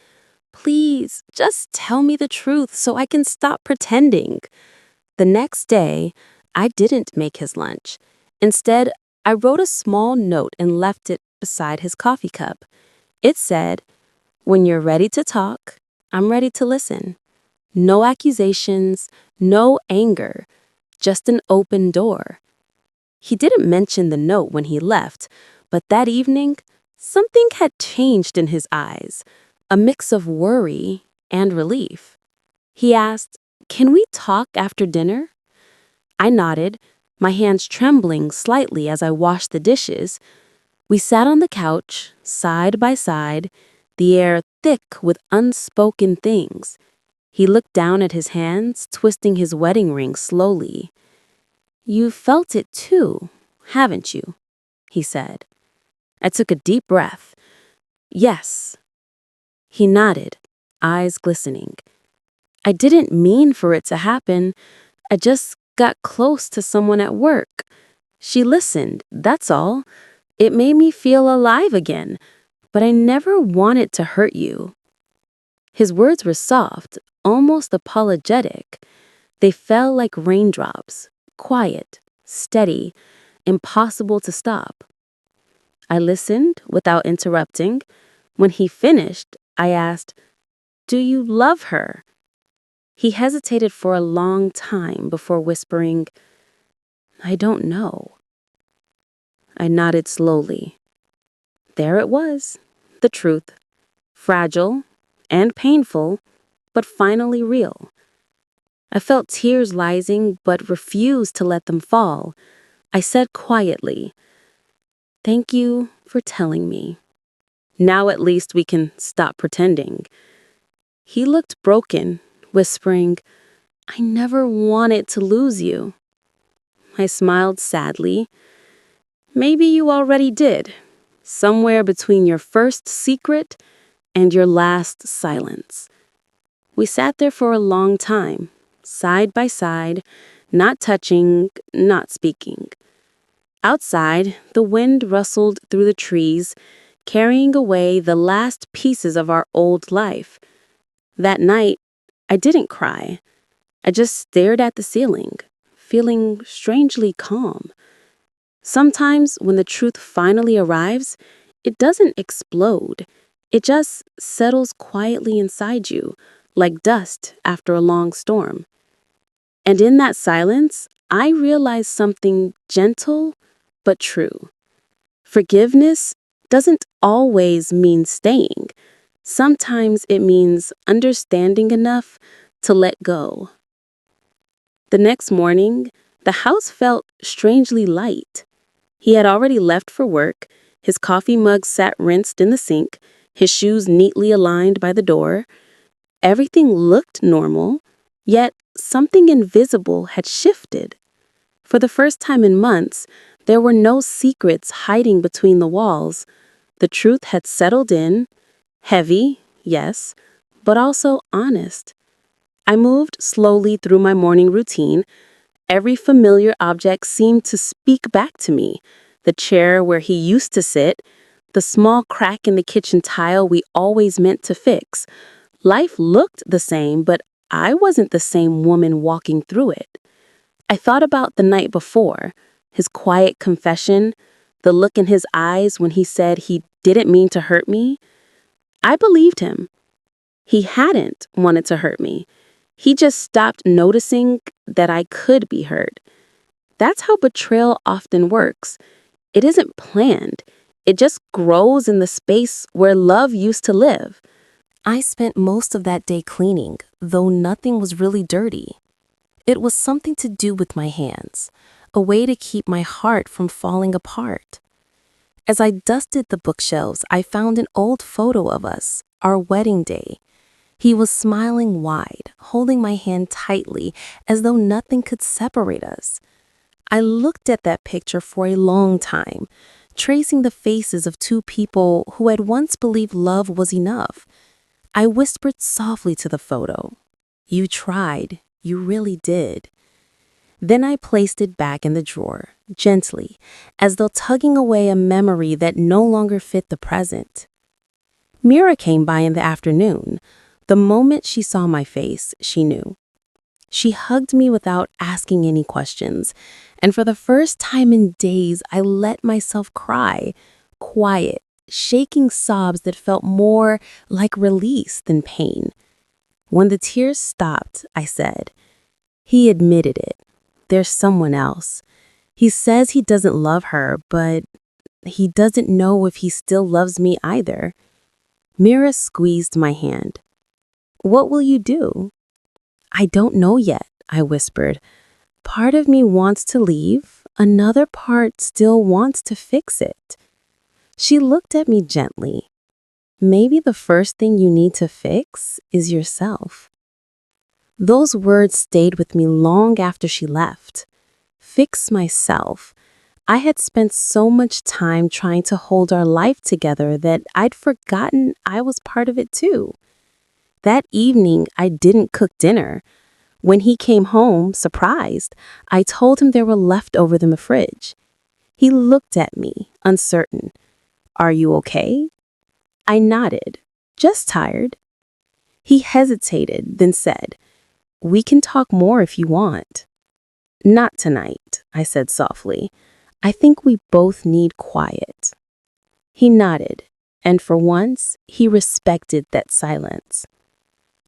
"Please, just tell me the truth so I can stop pretending." The next day, I didn't make his lunch. Instead, I wrote a small note and left it beside his coffee cup. It said, "When you're ready to talk, I'm ready to listen. No accusations, no anger, just an open door." He didn't mention the note when he left, but that evening, something had changed in his eyes, a mix of worry and relief. He asked, "Can we talk after dinner?" I nodded, my hands trembling slightly as I washed the dishes. We sat on the couch, side by side, the air thick with unspoken things. He looked down at his hands, twisting his wedding ring slowly. "You felt it too, haven't you?" he said. I took a deep breath. "Yes." He nodded, eyes glistening. "I didn't mean for it to happen. I just got close to someone at work. She listened, that's all. It made me feel alive again, but I never wanted to hurt you." His words were soft, almost apologetic. They fell like raindrops, quiet, steady, impossible to stop. I listened without interrupting. When he finished, I asked, "Do you love her?" He hesitated for a long time before whispering, "I don't know." I nodded slowly. There it was, the truth, fragile and painful, but finally real. I felt tears rising but refused to let them fall. I said quietly, "Thank you for telling me. Now at least we can stop pretending." He looked broken, whispering, "I never wanted to lose you." I smiled sadly. "Maybe you already did, somewhere between your first secret and your last silence." We sat there for a long time, side by side, not touching, not speaking. Outside, the wind rustled through the trees, carrying away the last pieces of our old life. That night, I didn't cry. I just stared at the ceiling, feeling strangely calm. Sometimes when the truth finally arrives, it doesn't explode. It just settles quietly inside you, like dust after a long storm. And in that silence, I realized something gentle but true. Forgiveness doesn't always mean staying. Sometimes it means understanding enough to let go. The next morning, the house felt strangely light. He had already left for work, His coffee mug sat rinsed in the sink, his shoes neatly aligned by the door. Everything looked normal, yet something invisible had shifted. For the first time in months, there were no secrets hiding between the walls. The truth had settled in, heavy, yes, but also honest. I moved slowly through my morning routine. Every familiar object seemed to speak back to me. The chair where he used to sit, the small crack in the kitchen tile we always meant to fix. Life looked the same, but I wasn't the same woman walking through it. I thought about the night before, his quiet confession, the look in his eyes when he said he didn't mean to hurt me. I believed him. He hadn't wanted to hurt me. He just stopped noticing that I could be hurt. That's how betrayal often works. It isn't planned. It just grows in the space where love used to live. I spent most of that day cleaning, though nothing was really dirty. It was something to do with my hands, a way to keep my heart from falling apart. As I dusted the bookshelves, I found an old photo of us, our wedding day. He was smiling wide, holding my hand tightly, as though nothing could separate us. I looked at that picture for a long time, tracing the faces of two people who had once believed love was enough. I whispered softly to the photo, "You tried, you really did." Then I placed it back in the drawer, gently, as though tugging away a memory that no longer fit the present. Mira came by in the afternoon. The moment she saw my face, she knew. She hugged me without asking any questions, and for the first time in days, I let myself cry, quiet, shaking sobs that felt more like release than pain. When the tears stopped, I said, "He admitted it. There's someone else. He says he doesn't love her, but he doesn't know if he still loves me either." Mira squeezed my hand. "What will you do?" "I don't know yet," I whispered. "Part of me wants to leave, another part still wants to fix it." She looked at me gently. "Maybe the first thing you need to fix is yourself." Those words stayed with me long after she left. Fix myself. I had spent so much time trying to hold our life together that I'd forgotten I was part of it too. That evening, I didn't cook dinner. When he came home, surprised, I told him there were leftovers in the fridge. He looked at me, uncertain. "Are you okay?" I nodded. "Just tired." He hesitated, then said, "We can talk more if you want." "Not tonight," I said softly. "I think we both need quiet." He nodded, and for once, he respected that silence.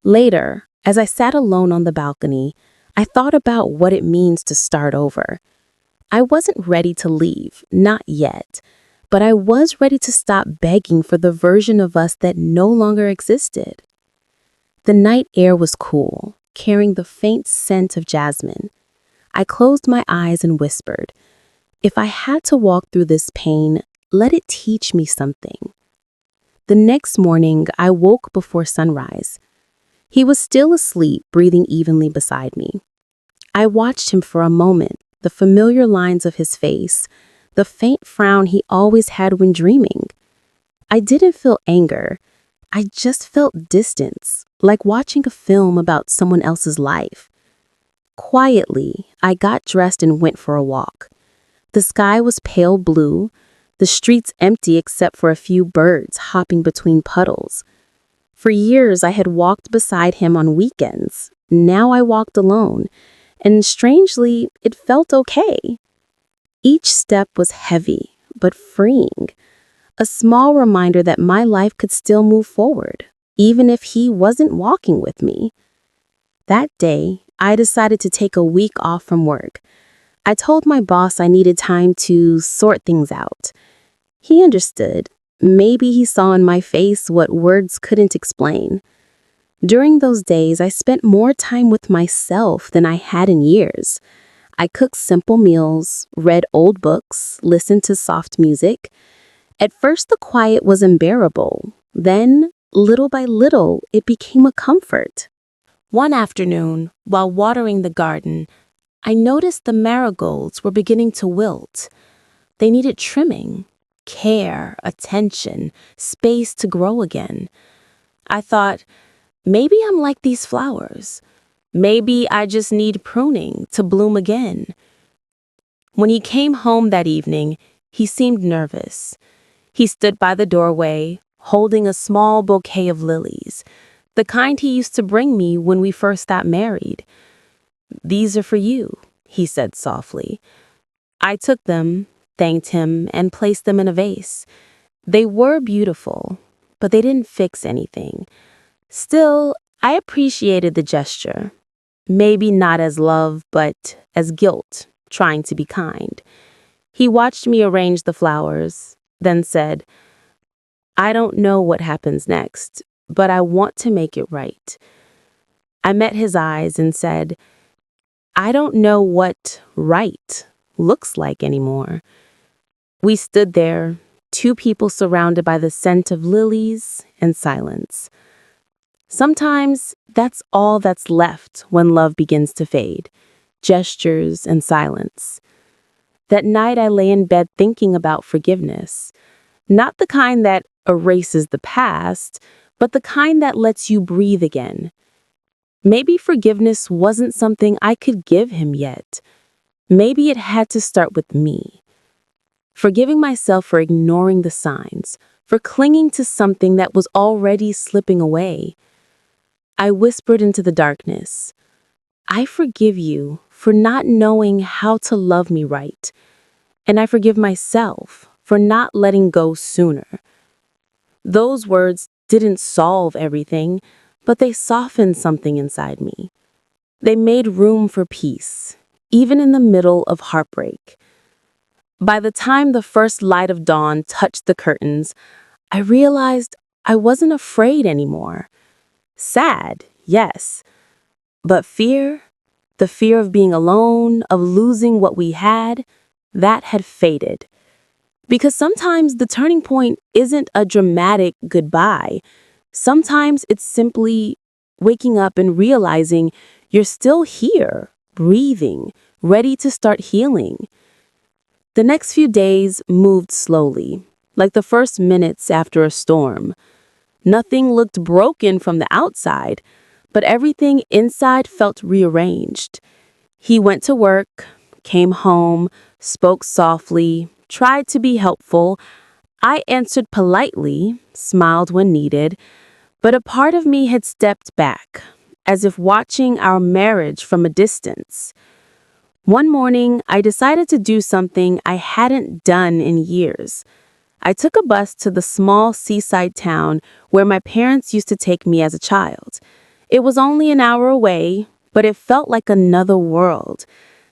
Later, as I sat alone on the balcony, I thought about what it means to start over. I wasn't ready to leave, not yet, but I was ready to stop begging for the version of us that no longer existed. The night air was cool, carrying the faint scent of jasmine. I closed my eyes and whispered, "If I had to walk through this pain, let it teach me something." The next morning, I woke before sunrise. He was still asleep, breathing evenly beside me. I watched him for a moment, the familiar lines of his face, the faint frown he always had when dreaming. I didn't feel anger. I just felt distance, like watching a film about someone else's life. Quietly, I got dressed and went for a walk. The sky was pale blue, the streets empty except for a few birds hopping between puddles. For years, I had walked beside him on weekends. Now I walked alone, and strangely, it felt okay. Each step was heavy, but freeing. A small reminder that my life could still move forward, even if he wasn't walking with me. That day, I decided to take a week off from work. I told my boss I needed time to sort things out. He understood. Maybe he saw in my face what words couldn't explain. During those days, I spent more time with myself than I had in years. I cooked simple meals, read old books, listened to soft music. At first, the quiet was unbearable. Then, little by little, it became a comfort. One afternoon, while watering the garden, I noticed the marigolds were beginning to wilt. They needed trimming, care, attention, space to grow again. I thought, maybe I'm like these flowers. Maybe I just need pruning to bloom again. When he came home that evening, he seemed nervous. He stood by the doorway, holding a small bouquet of lilies, the kind he used to bring me when we first got married. "These are for you," he said softly. I took them, thanked him, and placed them in a vase. They were beautiful, but they didn't fix anything. Still, I appreciated the gesture. Maybe not as love, but as guilt, trying to be kind. He watched me arrange the flowers, then said, "I don't know what happens next, but I want to make it right." I met his eyes and said, "I don't know what right looks like anymore." We stood there, two people surrounded by the scent of lilies and silence. Sometimes that's all that's left when love begins to fade, gestures and silence. That night I lay in bed thinking about forgiveness, not the kind that erases the past, but the kind that lets you breathe again. Maybe forgiveness wasn't something I could give him yet. Maybe it had to start with me. Forgiving myself for ignoring the signs, for clinging to something that was already slipping away. I whispered into the darkness, "I forgive you for not knowing how to love me right, and I forgive myself for not letting go sooner." Those words didn't solve everything, but they softened something inside me. They made room for peace, even in the middle of heartbreak. By the time the first light of dawn touched the curtains, I realized I wasn't afraid anymore. Sad, yes, but fear, the fear of being alone, of losing what we had, that had faded. Because sometimes the turning point isn't a dramatic goodbye. Sometimes it's simply waking up and realizing you're still here, breathing, ready to start healing. The next few days moved slowly, like the first minutes after a storm. Nothing looked broken from the outside, but everything inside felt rearranged. He went to work, came home, spoke softly, tried to be helpful. I answered politely, smiled when needed, but a part of me had stepped back, as if watching our marriage from a distance. One morning, I decided to do something I hadn't done in years. I took a bus to the small seaside town where my parents used to take me as a child. It was only an hour away, but it felt like another world.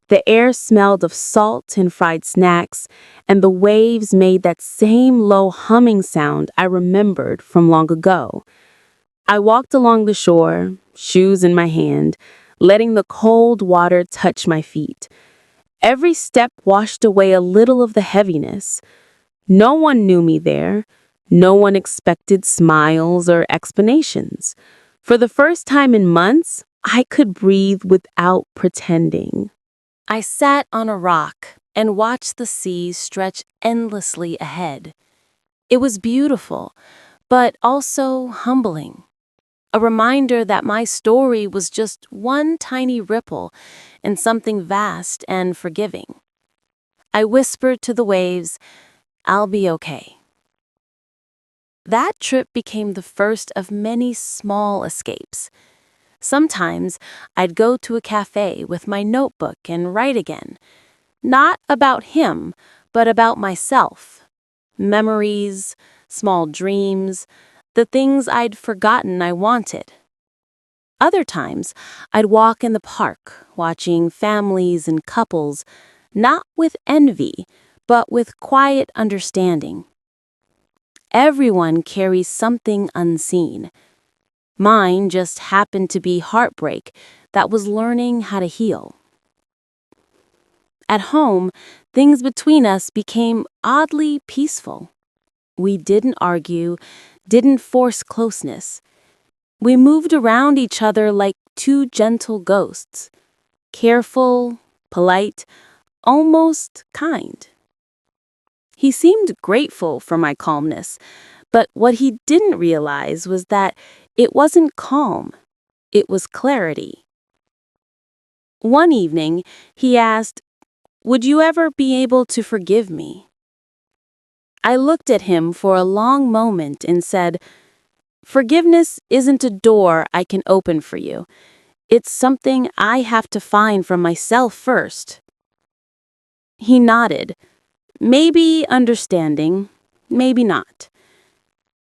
The air smelled of salt and fried snacks, and the waves made that same low humming sound I remembered from long ago. I walked along the shore, shoes in my hand, letting the cold water touch my feet. Every step washed away a little of the heaviness. No one knew me there. No one expected smiles or explanations. For the first time in months, I could breathe without pretending. I sat on a rock and watched the sea stretch endlessly ahead. It was beautiful, but also humbling. A reminder that my story was just one tiny ripple in something vast and forgiving. I whispered to the waves, "I'll be okay." That trip became the first of many small escapes. Sometimes I'd go to a cafe with my notebook and write again, not about him, but about myself. Memories, small dreams, the things I'd forgotten I wanted. Other times, I'd walk in the park, watching families and couples, not with envy, but with quiet understanding. Everyone carries something unseen. Mine just happened to be heartbreak that was learning how to heal. At home, things between us became oddly peaceful. We didn't argue, didn't force closeness. We moved around each other like two gentle ghosts, careful, polite, almost kind. He seemed grateful for my calmness, but what he didn't realize was that it wasn't calm, it was clarity. One evening, he asked, "Would you ever be able to forgive me?" I looked at him for a long moment and said, "Forgiveness isn't a door I can open for you. It's something I have to find for myself first." He nodded, maybe understanding, maybe not.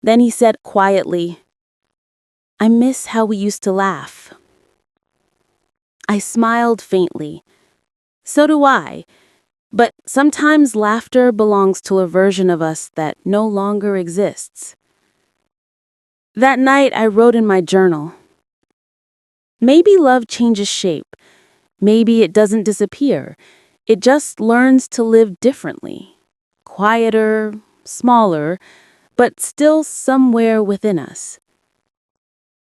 Then he said quietly, "I miss how we used to laugh." I smiled faintly. So do I. But sometimes laughter belongs to a version of us that no longer exists. That night I wrote in my journal, maybe love changes shape. Maybe it doesn't disappear. It just learns to live differently. Quieter, smaller, but still somewhere within us.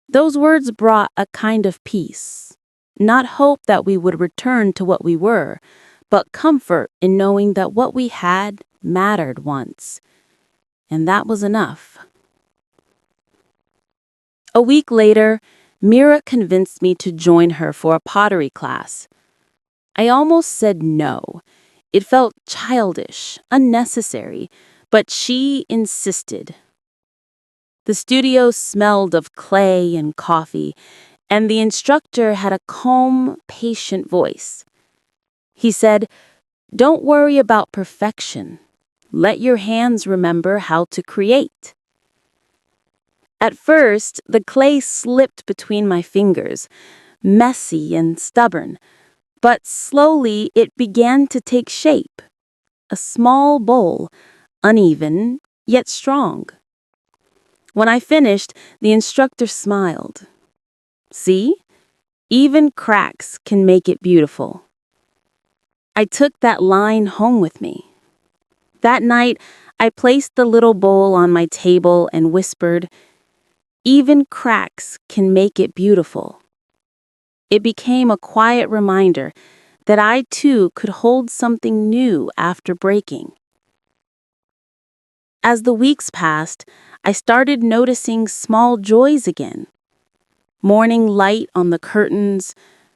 Those words brought a kind of peace. Not hope that we would return to what we were, but comfort in knowing that what we had mattered once. And that was enough. A week later, Mira convinced me to join her for a pottery class. I almost said no. It felt childish, unnecessary, but she insisted. The studio smelled of clay and coffee, and the instructor had a calm, patient voice. He said, "Don't worry about perfection. Let your hands remember how to create." At first, the clay slipped between my fingers, messy and stubborn, but slowly it began to take shape. A small bowl, uneven, yet strong. When I finished, the instructor smiled. "See? Even cracks can make it beautiful." I took that line home with me. That night, I placed the little bowl on my table and whispered, "Even cracks can make it beautiful." It became a quiet reminder that I too could hold something new after breaking. As the weeks passed, I started noticing small joys again. Morning light on the curtains,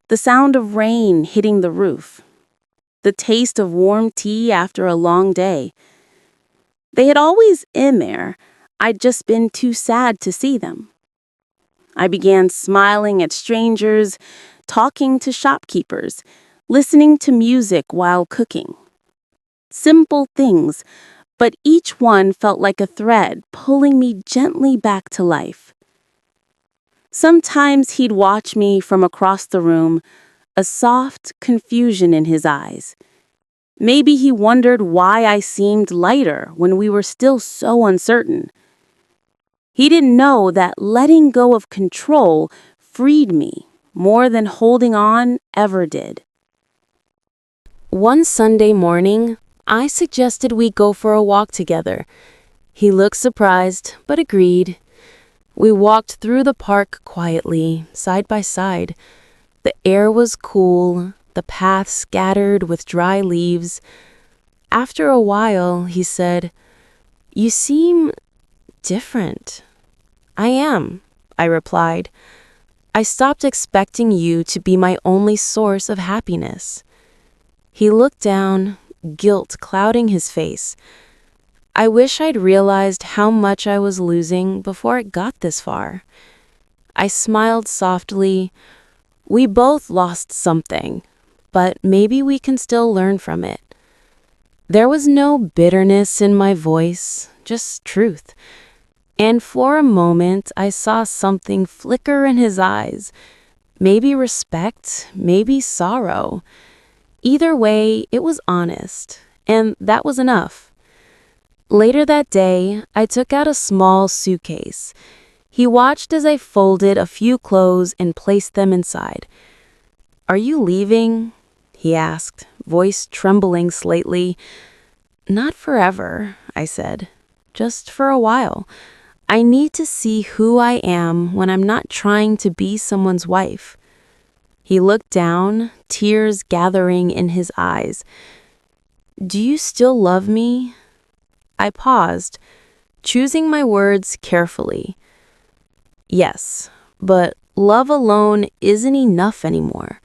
the sound of rain hitting the roof, the taste of warm tea after a long day. They had always been there, I'd just been too sad to see them. I began smiling at strangers, talking to shopkeepers, listening to music while cooking. Simple things, but each one felt like a thread pulling me gently back to life. Sometimes he'd watch me from across the room, a soft confusion in his eyes. Maybe he wondered why I seemed lighter when we were still so uncertain. He didn't know that letting go of control freed me more than holding on ever did. One Sunday morning, I suggested we go for a walk together. He looked surprised, but agreed. We walked through the park quietly, side by side. The air was cool, the path scattered with dry leaves. After a while, he said, "You seem different." "I am," I replied. "I stopped expecting you to be my only source of happiness." He looked down, guilt clouding his face. I wish I'd realized how much I was losing before it got this far. I smiled softly. We both lost something, but maybe we can still learn from it. There was no bitterness in my voice, just truth. And for a moment, I saw something flicker in his eyes. Maybe respect, maybe sorrow. Either way, it was honest, and that was enough. Later that day, I took out a small suitcase. He watched as I folded a few clothes and placed them inside. "Are you leaving?" he asked, voice trembling slightly. "Not forever," I said. just for a while. I need to see who I am when I'm not trying to be someone's wife." He looked down, tears gathering in his eyes. "Do you still love me?" I paused, choosing my words carefully. "Yes, but love alone isn't enough anymore."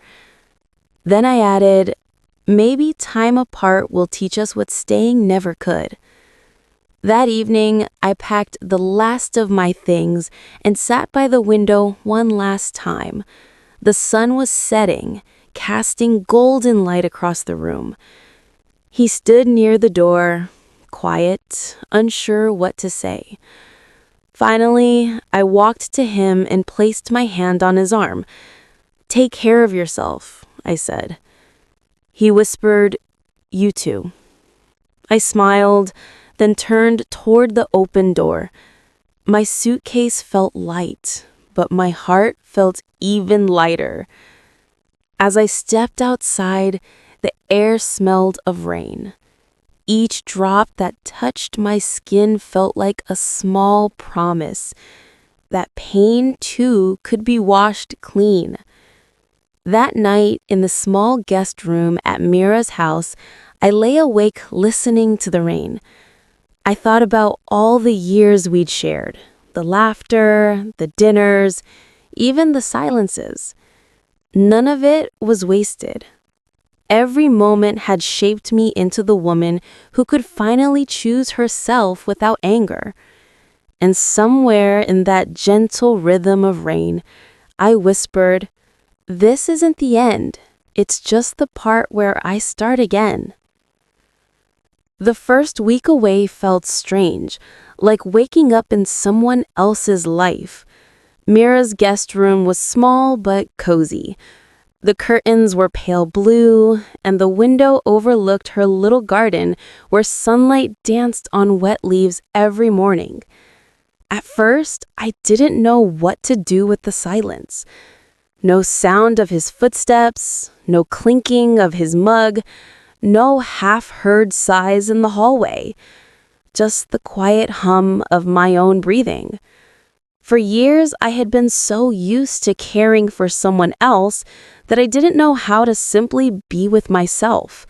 Then I added, "Maybe time apart will teach us what staying never could." That evening, I packed the last of my things and sat by the window one last time. The sun was setting, casting golden light across the room. He stood near the door, quiet, unsure what to say. Finally, I walked to him and placed my hand on his arm. "Take care of yourself," I said. He whispered, "You too." I smiled, then turned toward the open door. My suitcase felt light, but my heart felt even lighter. As I stepped outside, the air smelled of rain. Each drop that touched my skin felt like a small promise that pain too could be washed clean. That night, in the small guest room at Mira's house, I lay awake listening to the rain. I thought about all the years we'd shared, the laughter, the dinners, even the silences. None of it was wasted. Every moment had shaped me into the woman who could finally choose herself without anger. And somewhere in that gentle rhythm of rain, I whispered, "This isn't the end. It's just the part where I start again." The first week away felt strange, like waking up in someone else's life. Mira's guest room was small but cozy. The curtains were pale blue, and the window overlooked her little garden where sunlight danced on wet leaves every morning. At first, I didn't know what to do with the silence. No sound of his footsteps, no clinking of his mug, no half-heard sighs in the hallway, just the quiet hum of my own breathing. For years, I had been so used to caring for someone else that I didn't know how to simply be with myself.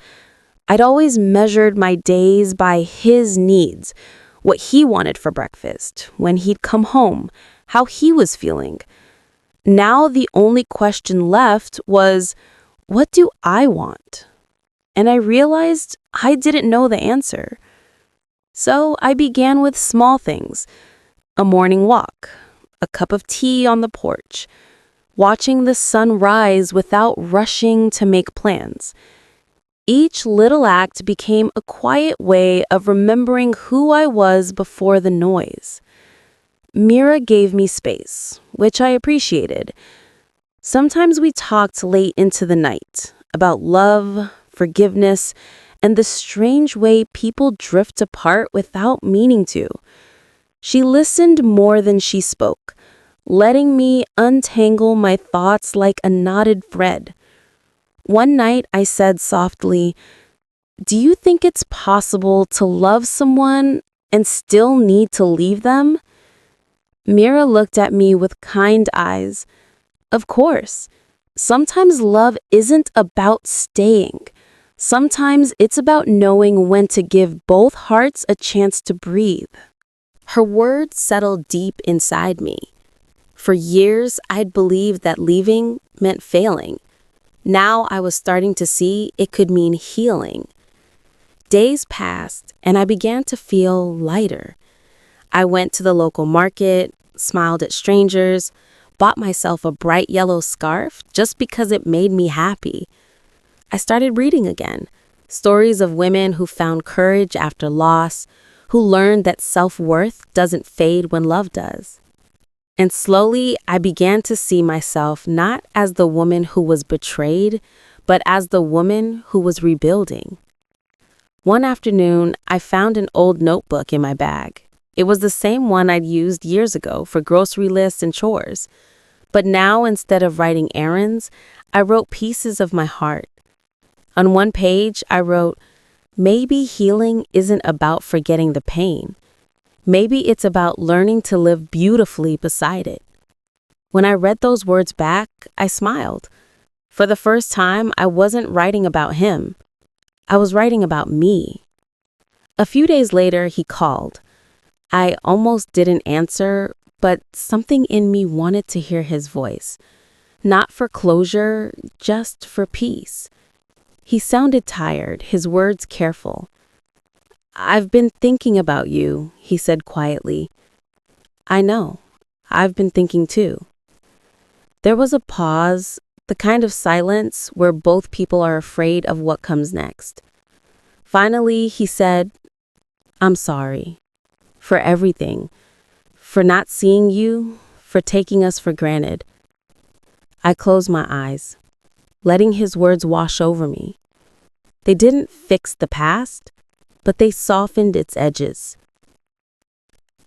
I'd always measured my days by his needs, what he wanted for breakfast, when he'd come home, how he was feeling. Now the only question left was, what do I want? And I realized I didn't know the answer. So I began with small things: a morning walk, a cup of tea on the porch, watching the sun rise without rushing to make plans. Each little act became a quiet way of remembering who I was before the noise. Mira gave me space, which I appreciated. Sometimes we talked late into the night about love, forgiveness, and the strange way people drift apart without meaning to. She listened more than she spoke, letting me untangle my thoughts like a knotted thread. One night I said softly, "Do you think it's possible to love someone and still need to leave them?" Mira looked at me with kind eyes. "Of course. Sometimes love isn't about staying. Sometimes it's about knowing when to give both hearts a chance to breathe." Her words settled deep inside me. For years, I'd believed that leaving meant failing. Now I was starting to see it could mean healing. Days passed, and I began to feel lighter. I went to the local market, smiled at strangers, bought myself a bright yellow scarf just because it made me happy. I started reading again, stories of women who found courage after loss, who learned that self-worth doesn't fade when love does. And slowly, I began to see myself not as the woman who was betrayed, but as the woman who was rebuilding. One afternoon, I found an old notebook in my bag. It was the same one I'd used years ago for grocery lists and chores. But now, instead of writing errands, I wrote pieces of my heart. On one page, I wrote, "Maybe healing isn't about forgetting the pain. Maybe it's about learning to live beautifully beside it. When I read those words back, I smiled. For the first time, I wasn't writing about him. I was writing about me. A few days later, he called. I almost didn't answer, but something in me wanted to hear his voice. Not for closure, just for peace. He sounded tired, his words careful. "I've been thinking about you," he said quietly. "I know. I've been thinking too." There was a pause, the kind of silence where both people are afraid of what comes next. Finally, he said, "I'm sorry. For everything. For not seeing you, for taking us for granted." I closed my eyes, letting his words wash over me. They didn't fix the past, but they softened its edges.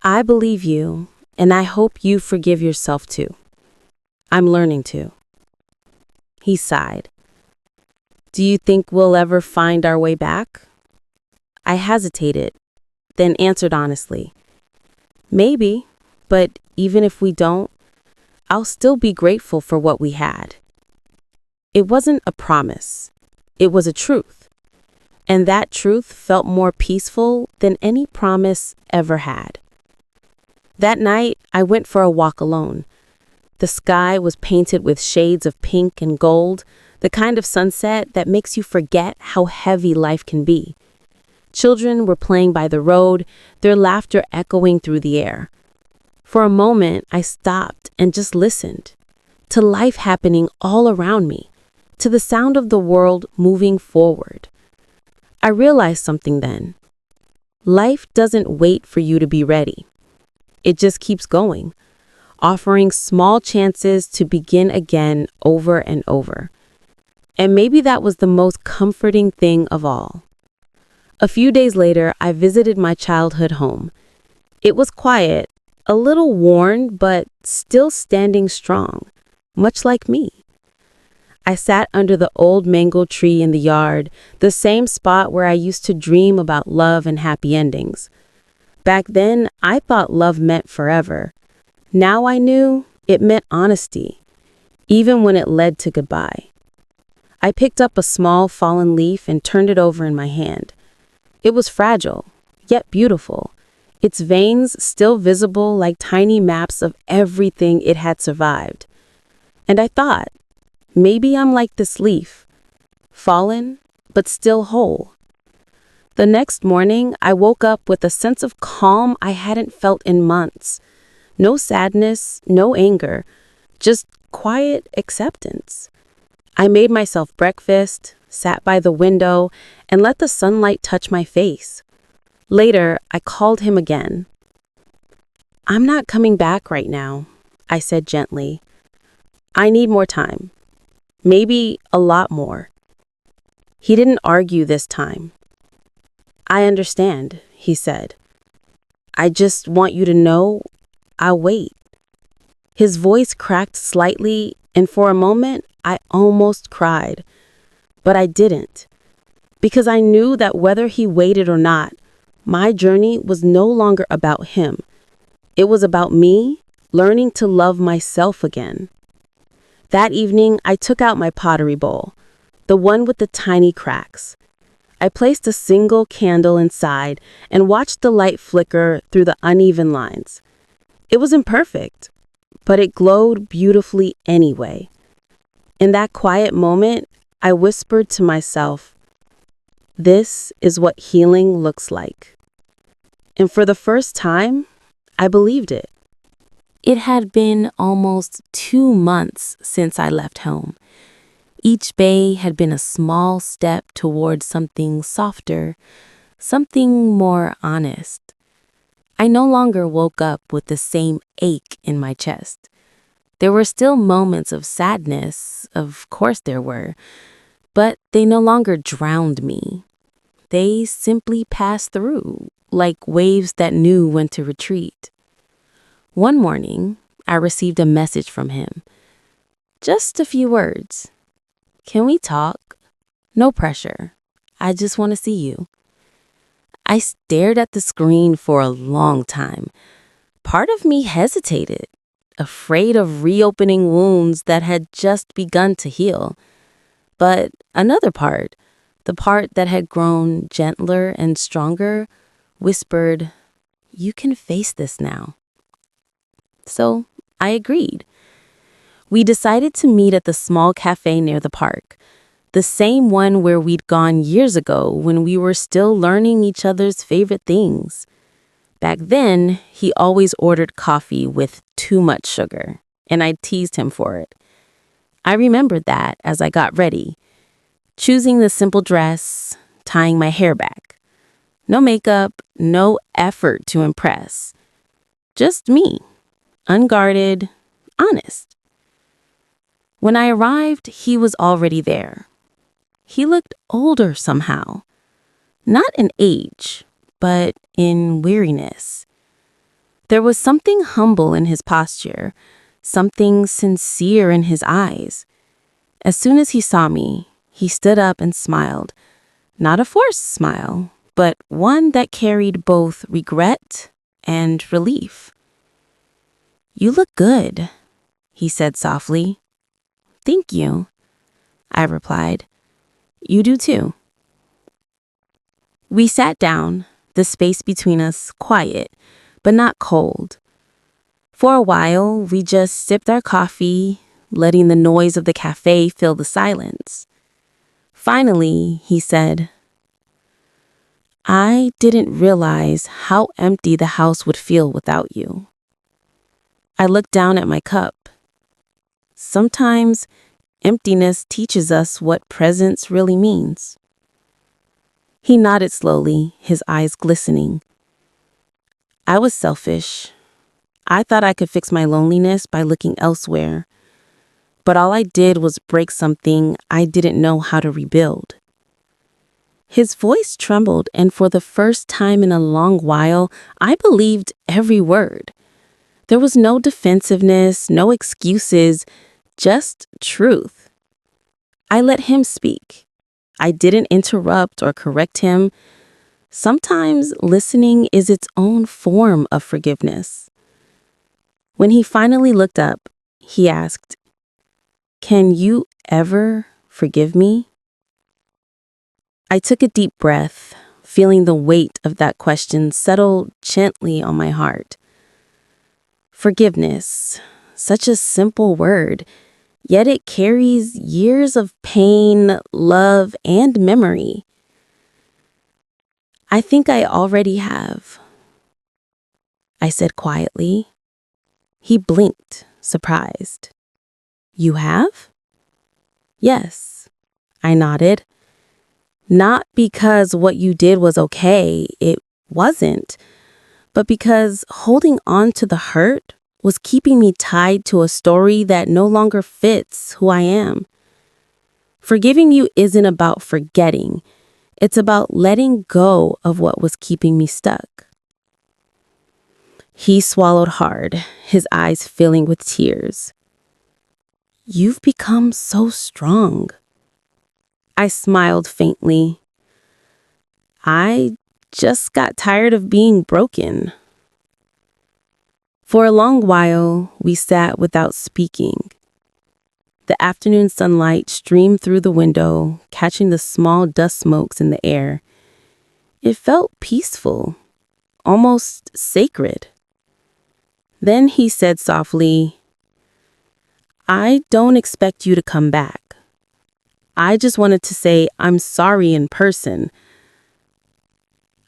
"I believe you, and I hope you forgive yourself too. I'm learning to." He sighed. "Do you think we'll ever find our way back?" I hesitated, then answered honestly. "Maybe, but even if we don't, I'll still be grateful for what we had." It wasn't a promise. It was a truth. And that truth felt more peaceful than any promise ever had. That night, I went for a walk alone. The sky was painted with shades of pink and gold, the kind of sunset that makes you forget how heavy life can be. Children were playing by the road, their laughter echoing through the air. For a moment, I stopped and just listened to life happening all around me, to the sound of the world moving forward. I realized something then. Life doesn't wait for you to be ready. It just keeps going, offering small chances to begin again over and over. And maybe that was the most comforting thing of all. A few days later, I visited my childhood home. It was quiet, a little worn, but still standing strong, much like me. I sat under the old mango tree in the yard, the same spot where I used to dream about love and happy endings. Back then, I thought love meant forever. Now I knew it meant honesty, even when it led to goodbye. I picked up a small fallen leaf and turned it over in my hand. It was fragile, yet beautiful, its veins still visible like tiny maps of everything it had survived. And I thought, maybe I'm like this leaf, fallen, but still whole. The next morning, I woke up with a sense of calm I hadn't felt in months. No sadness, no anger, just quiet acceptance. I made myself breakfast, sat by the window, and let the sunlight touch my face. Later, I called him again. "I'm not coming back right now," I said gently. "I need more time. Maybe a lot more." He didn't argue this time. "I understand," he said. "I just want you to know I'll wait." His voice cracked slightly, and for a moment, I almost cried. But I didn't, because I knew that whether he waited or not, my journey was no longer about him. It was about me learning to love myself again. That evening, I took out my pottery bowl, the one with the tiny cracks. I placed a single candle inside and watched the light flicker through the uneven lines. It was imperfect, but it glowed beautifully anyway. In that quiet moment, I whispered to myself, "This is what healing looks like." And for the first time, I believed it. It had been almost 2 months since I left home. Each bay had been a small step toward something softer, something more honest. I no longer woke up with the same ache in my chest. There were still moments of sadness, of course there were, but they no longer drowned me. They simply passed through, like waves that knew when to retreat. One morning, I received a message from him. Just a few words. "Can we talk? No pressure. I just want to see you." I stared at the screen for a long time. Part of me hesitated, afraid of reopening wounds that had just begun to heal. But another part, the part that had grown gentler and stronger, whispered, "You can face this now." So I agreed. We decided to meet at the small cafe near the park, the same one where we'd gone years ago when we were still learning each other's favorite things. Back then, he always ordered coffee with too much sugar, and I teased him for it. I remembered that as I got ready, choosing the simple dress, tying my hair back. No makeup, no effort to impress. Just me, unguarded, honest. When I arrived, he was already there. He looked older somehow. Not in age, but in weariness. There was something humble in his posture, something sincere in his eyes. As soon as he saw me, he stood up and smiled. Not a forced smile, but one that carried both regret and relief. "You look good," he said softly. "Thank you," I replied. "You do too." We sat down, the space between us quiet, but not cold. For a while, we just sipped our coffee, letting the noise of the cafe fill the silence. Finally, he said, "I didn't realize how empty the house would feel without you." I looked down at my cup. Sometimes emptiness teaches us what presence really means. He nodded slowly, his eyes glistening. I was selfish. I thought I could fix my loneliness by looking elsewhere. But all I did was break something I didn't know how to rebuild. His voice trembled, and for the first time in a long while, I believed every word. There was no defensiveness, no excuses, just truth. I let him speak. I didn't interrupt or correct him. Sometimes listening is its own form of forgiveness. When he finally looked up, he asked, "Can you ever forgive me?" I took a deep breath, feeling the weight of that question settle gently on my heart. Forgiveness, such a simple word, yet it carries years of pain, love, and memory. "I think I already have," I said quietly. He blinked, surprised. "You have?" "Yes," I nodded. "Not because what you did was okay, it wasn't, but because holding on to the hurt was keeping me tied to a story that no longer fits who I am. Forgiving you isn't about forgetting. It's about letting go of what was keeping me stuck." He swallowed hard, his eyes filling with tears. "You've become so strong." I smiled faintly. "I just got tired of being broken." For a long while, we sat without speaking. The afternoon sunlight streamed through the window, catching the small dust smokes in the air. It felt peaceful, almost sacred. Then he said softly, "I don't expect you to come back. I just wanted to say I'm sorry in person."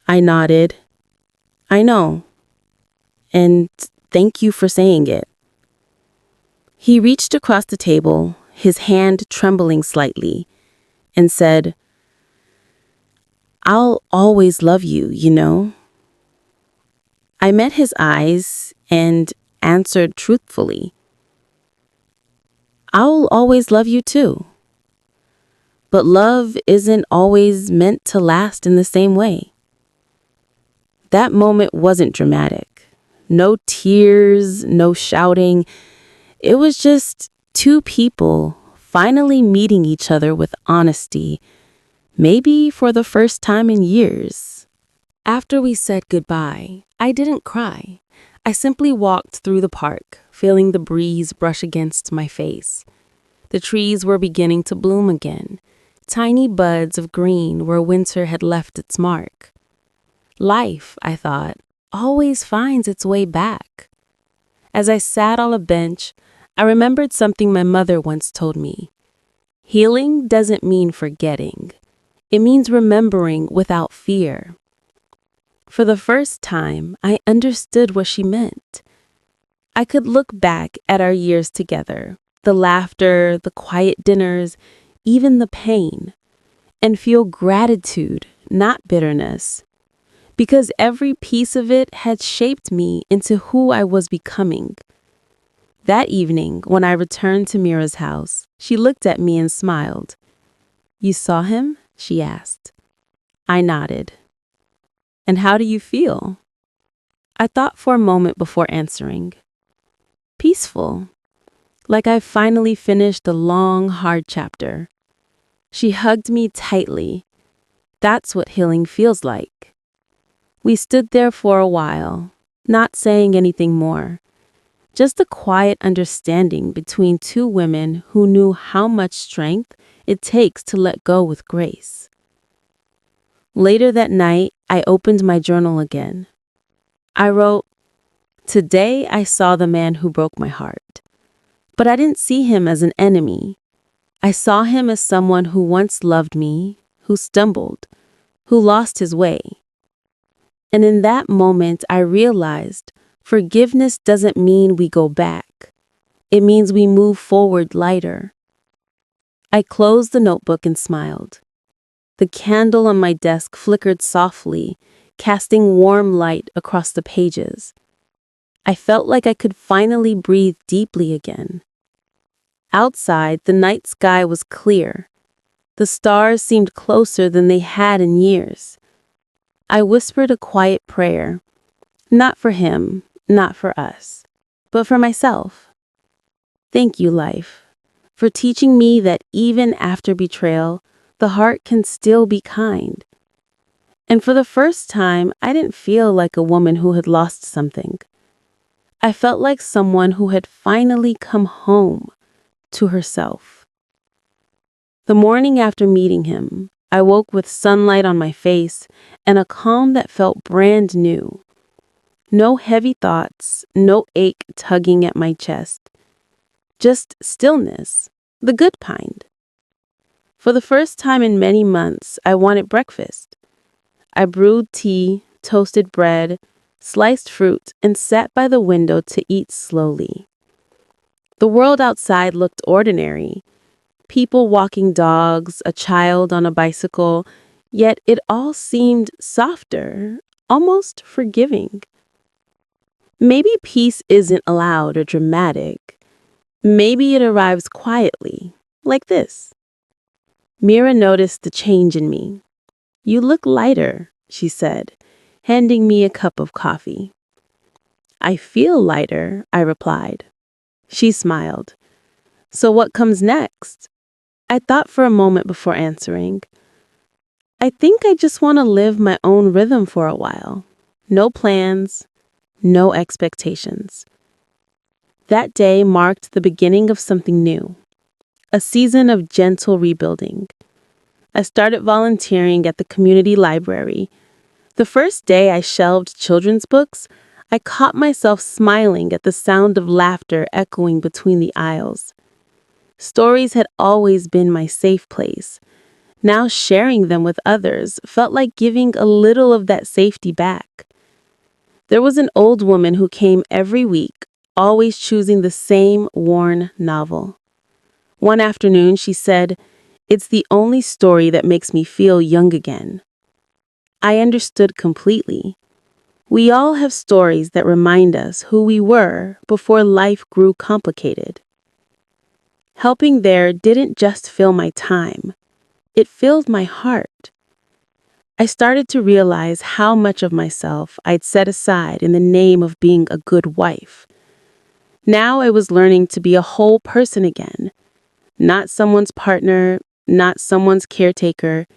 I nodded. "I know. And thank you for saying it." He reached across the table, his hand trembling slightly, and said, "I'll always love you, you know." I met his eyes and answered truthfully, "I'll always love you too." But love isn't always meant to last in the same way. That moment wasn't dramatic. No tears, no shouting. It was just two people finally meeting each other with honesty, maybe for the first time in years. After we said goodbye, I didn't cry. I simply walked through the park, feeling the breeze brush against my face. The trees were beginning to bloom again, tiny buds of green where winter had left its mark. Life, I thought, always finds its way back. As I sat on a bench, I remembered something my mother once told me. Healing doesn't mean forgetting. It means remembering without fear. For the first time, I understood what she meant. I could look back at our years together, the laughter, the quiet dinners, even the pain, and feel gratitude, not bitterness, because every piece of it had shaped me into who I was becoming. That evening, when I returned to Mira's house, she looked at me and smiled. "You saw him?" she asked. I nodded. "And how do you feel?" I thought for a moment before answering. Peaceful, like I finally finished a long, hard chapter. She hugged me tightly. That's what healing feels like. We stood there for a while, not saying anything more. Just a quiet understanding between two women who knew how much strength it takes to let go with grace. Later that night, I opened my journal again. I wrote, "Today I saw the man who broke my heart. But I didn't see him as an enemy. I saw him as someone who once loved me, who stumbled, who lost his way." And in that moment, I realized forgiveness doesn't mean we go back. It means we move forward lighter. I closed the notebook and smiled. The candle on my desk flickered softly, casting warm light across the pages. I felt like I could finally breathe deeply again. Outside, the night sky was clear. The stars seemed closer than they had in years. I whispered a quiet prayer, not for him, not for us, but for myself. Thank you, life, for teaching me that even after betrayal, the heart can still be kind. And for the first time, I didn't feel like a woman who had lost something. I felt like someone who had finally come home to herself. The morning after meeting him, I woke with sunlight on my face and a calm that felt brand new. No heavy thoughts, no ache tugging at my chest. Just stillness, the good kind. For the first time in many months, I wanted breakfast. I brewed tea, toasted bread, sliced fruit, and sat by the window to eat slowly. The world outside looked ordinary. People walking dogs, a child on a bicycle, yet it all seemed softer, almost forgiving. Maybe peace isn't loud or dramatic. Maybe it arrives quietly, like this. Mira noticed the change in me. "You look lighter," she said, handing me a cup of coffee. "I feel lighter," I replied. She smiled. "So what comes next?" I thought for a moment before answering. "I think I just want to live my own rhythm for a while. No plans, no expectations." That day marked the beginning of something new, a season of gentle rebuilding. I started volunteering at the community library. The first day I shelved children's books, I caught myself smiling at the sound of laughter echoing between the aisles. Stories had always been my safe place. Now sharing them with others felt like giving a little of that safety back. There was an old woman who came every week, always choosing the same worn novel. One afternoon, she said, "It's the only story that makes me feel young again." I understood completely. We all have stories that remind us who we were before life grew complicated. Helping there didn't just fill my time. It filled my heart. I started to realize how much of myself I'd set aside in the name of being a good wife. Now I was learning to be a whole person again. Not someone's partner, not someone's caretaker,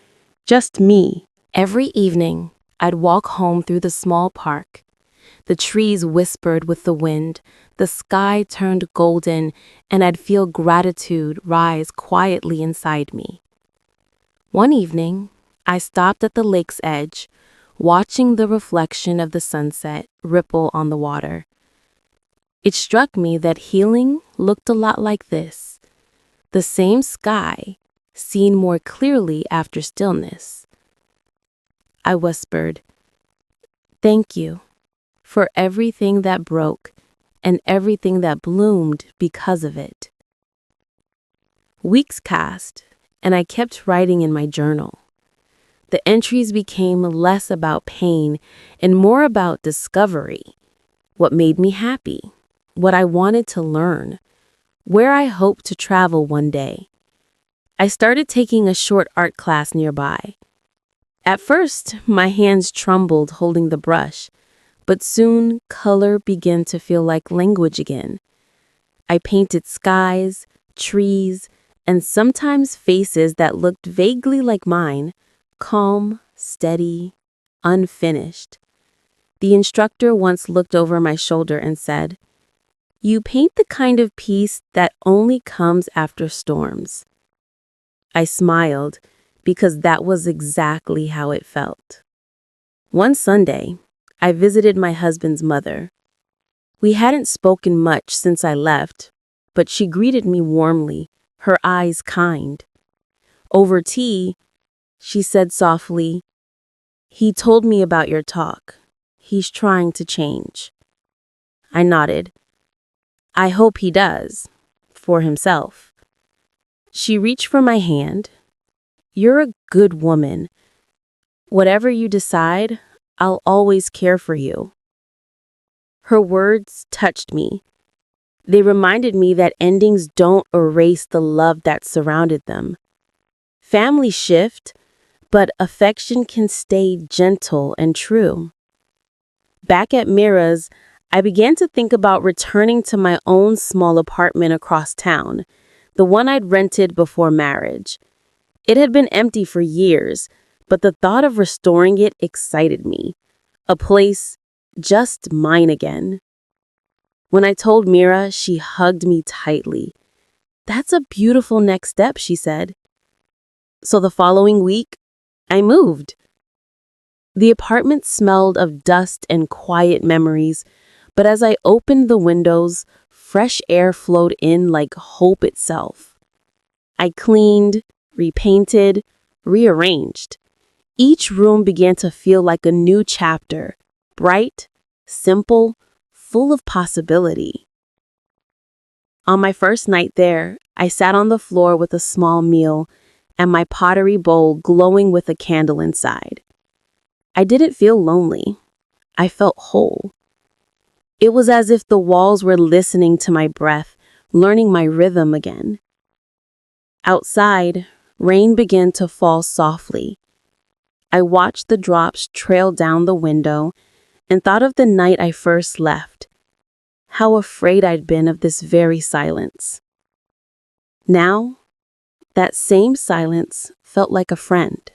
just me. Every evening, I'd walk home through the small park. The trees whispered with the wind, the sky turned golden, and I'd feel gratitude rise quietly inside me. One evening, I stopped at the lake's edge, watching the reflection of the sunset ripple on the water. It struck me that healing looked a lot like this: the same sky, seen more clearly after stillness. I whispered, "Thank you for everything that broke and everything that bloomed because of it." Weeks passed, and I kept writing in my journal. The entries became less about pain and more about discovery: what made me happy, what I wanted to learn, where I hoped to travel one day. I started taking a short art class nearby. At first, my hands trembled holding the brush, but soon color began to feel like language again. I painted skies, trees, and sometimes faces that looked vaguely like mine, calm, steady, unfinished. The instructor once looked over my shoulder and said, "You paint the kind of peace that only comes after storms." I smiled because that was exactly how it felt. One Sunday, I visited my husband's mother. We hadn't spoken much since I left, but she greeted me warmly, her eyes kind. Over tea, she said softly, "He told me about your talk. He's trying to change." I nodded. "I hope he does, for himself." She reached for my hand. "You're a good woman. Whatever you decide, I'll always care for you." Her words touched me. They reminded me that endings don't erase the love that surrounded them. Families shift, but affection can stay gentle and true. Back at Mira's, I began to think about returning to my own small apartment across town, the one I'd rented before marriage. It had been empty for years, but the thought of restoring it excited me. A place just mine again. When I told Mira, she hugged me tightly. "That's a beautiful next step," she said. So the following week, I moved. The apartment smelled of dust and quiet memories, but as I opened the windows, fresh air flowed in like hope itself. I cleaned, repainted, rearranged. Each room began to feel like a new chapter, bright, simple, full of possibility. On my first night there, I sat on the floor with a small meal and my pottery bowl glowing with a candle inside. I didn't feel lonely. I felt whole. It was as if the walls were listening to my breath, learning my rhythm again. Outside, rain began to fall softly. I watched the drops trail down the window and thought of the night I first left. How afraid I'd been of this very silence. Now, that same silence felt like a friend.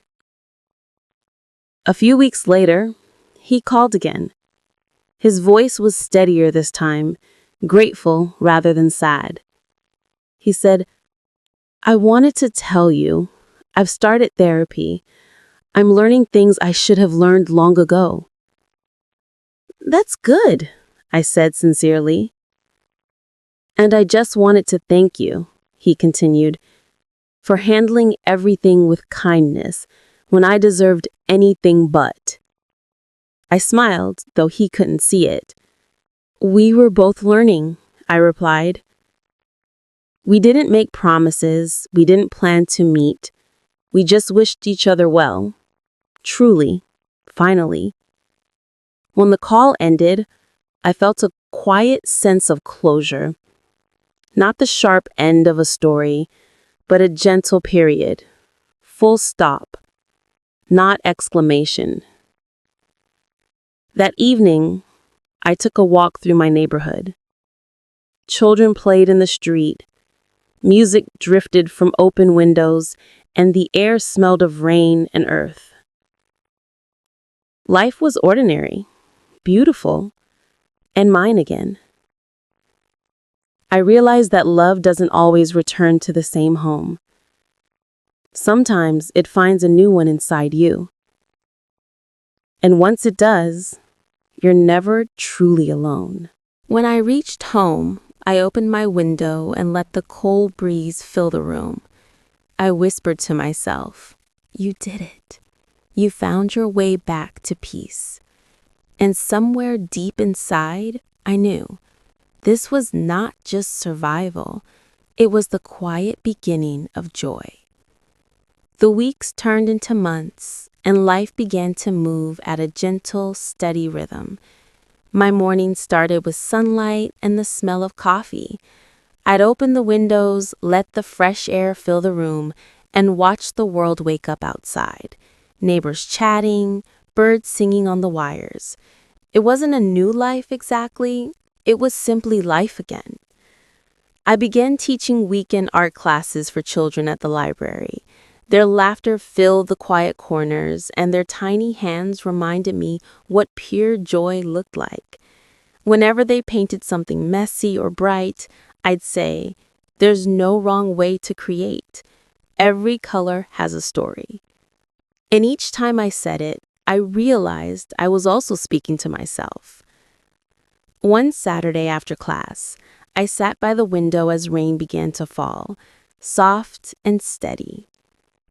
A few weeks later, he called again. His voice was steadier this time, grateful rather than sad. He said, "I wanted to tell you, I've started therapy. I'm learning things I should have learned long ago." "That's good," I said sincerely. "And I just wanted to thank you," he continued, "for handling everything with kindness when I deserved anything but." I smiled, though he couldn't see it. "We were both learning," I replied. We didn't make promises, we didn't plan to meet. We just wished each other well. Truly, finally. When the call ended, I felt a quiet sense of closure. Not the sharp end of a story, but a gentle period. Full stop. Not exclamation. That evening, I took a walk through my neighborhood. Children played in the street. Music drifted from open windows, and the air smelled of rain and earth. Life was ordinary, beautiful, and mine again. I realized that love doesn't always return to the same home. Sometimes it finds a new one inside you. And once it does, you're never truly alone. When I reached home, I opened my window and let the cold breeze fill the room. I whispered to myself, "You did it. You found your way back to peace." And somewhere deep inside, I knew this was not just survival. It was the quiet beginning of joy. The weeks turned into months, and life began to move at a gentle, steady rhythm. My morning started with sunlight and the smell of coffee. I'd open the windows, let the fresh air fill the room, and watch the world wake up outside. Neighbors chatting, birds singing on the wires. It wasn't a new life exactly, it was simply life again. I began teaching weekend art classes for children at the library. Their laughter filled the quiet corners, and their tiny hands reminded me what pure joy looked like. Whenever they painted something messy or bright, I'd say, "There's no wrong way to create. Every color has a story." And each time I said it, I realized I was also speaking to myself. One Saturday after class, I sat by the window as rain began to fall, soft and steady.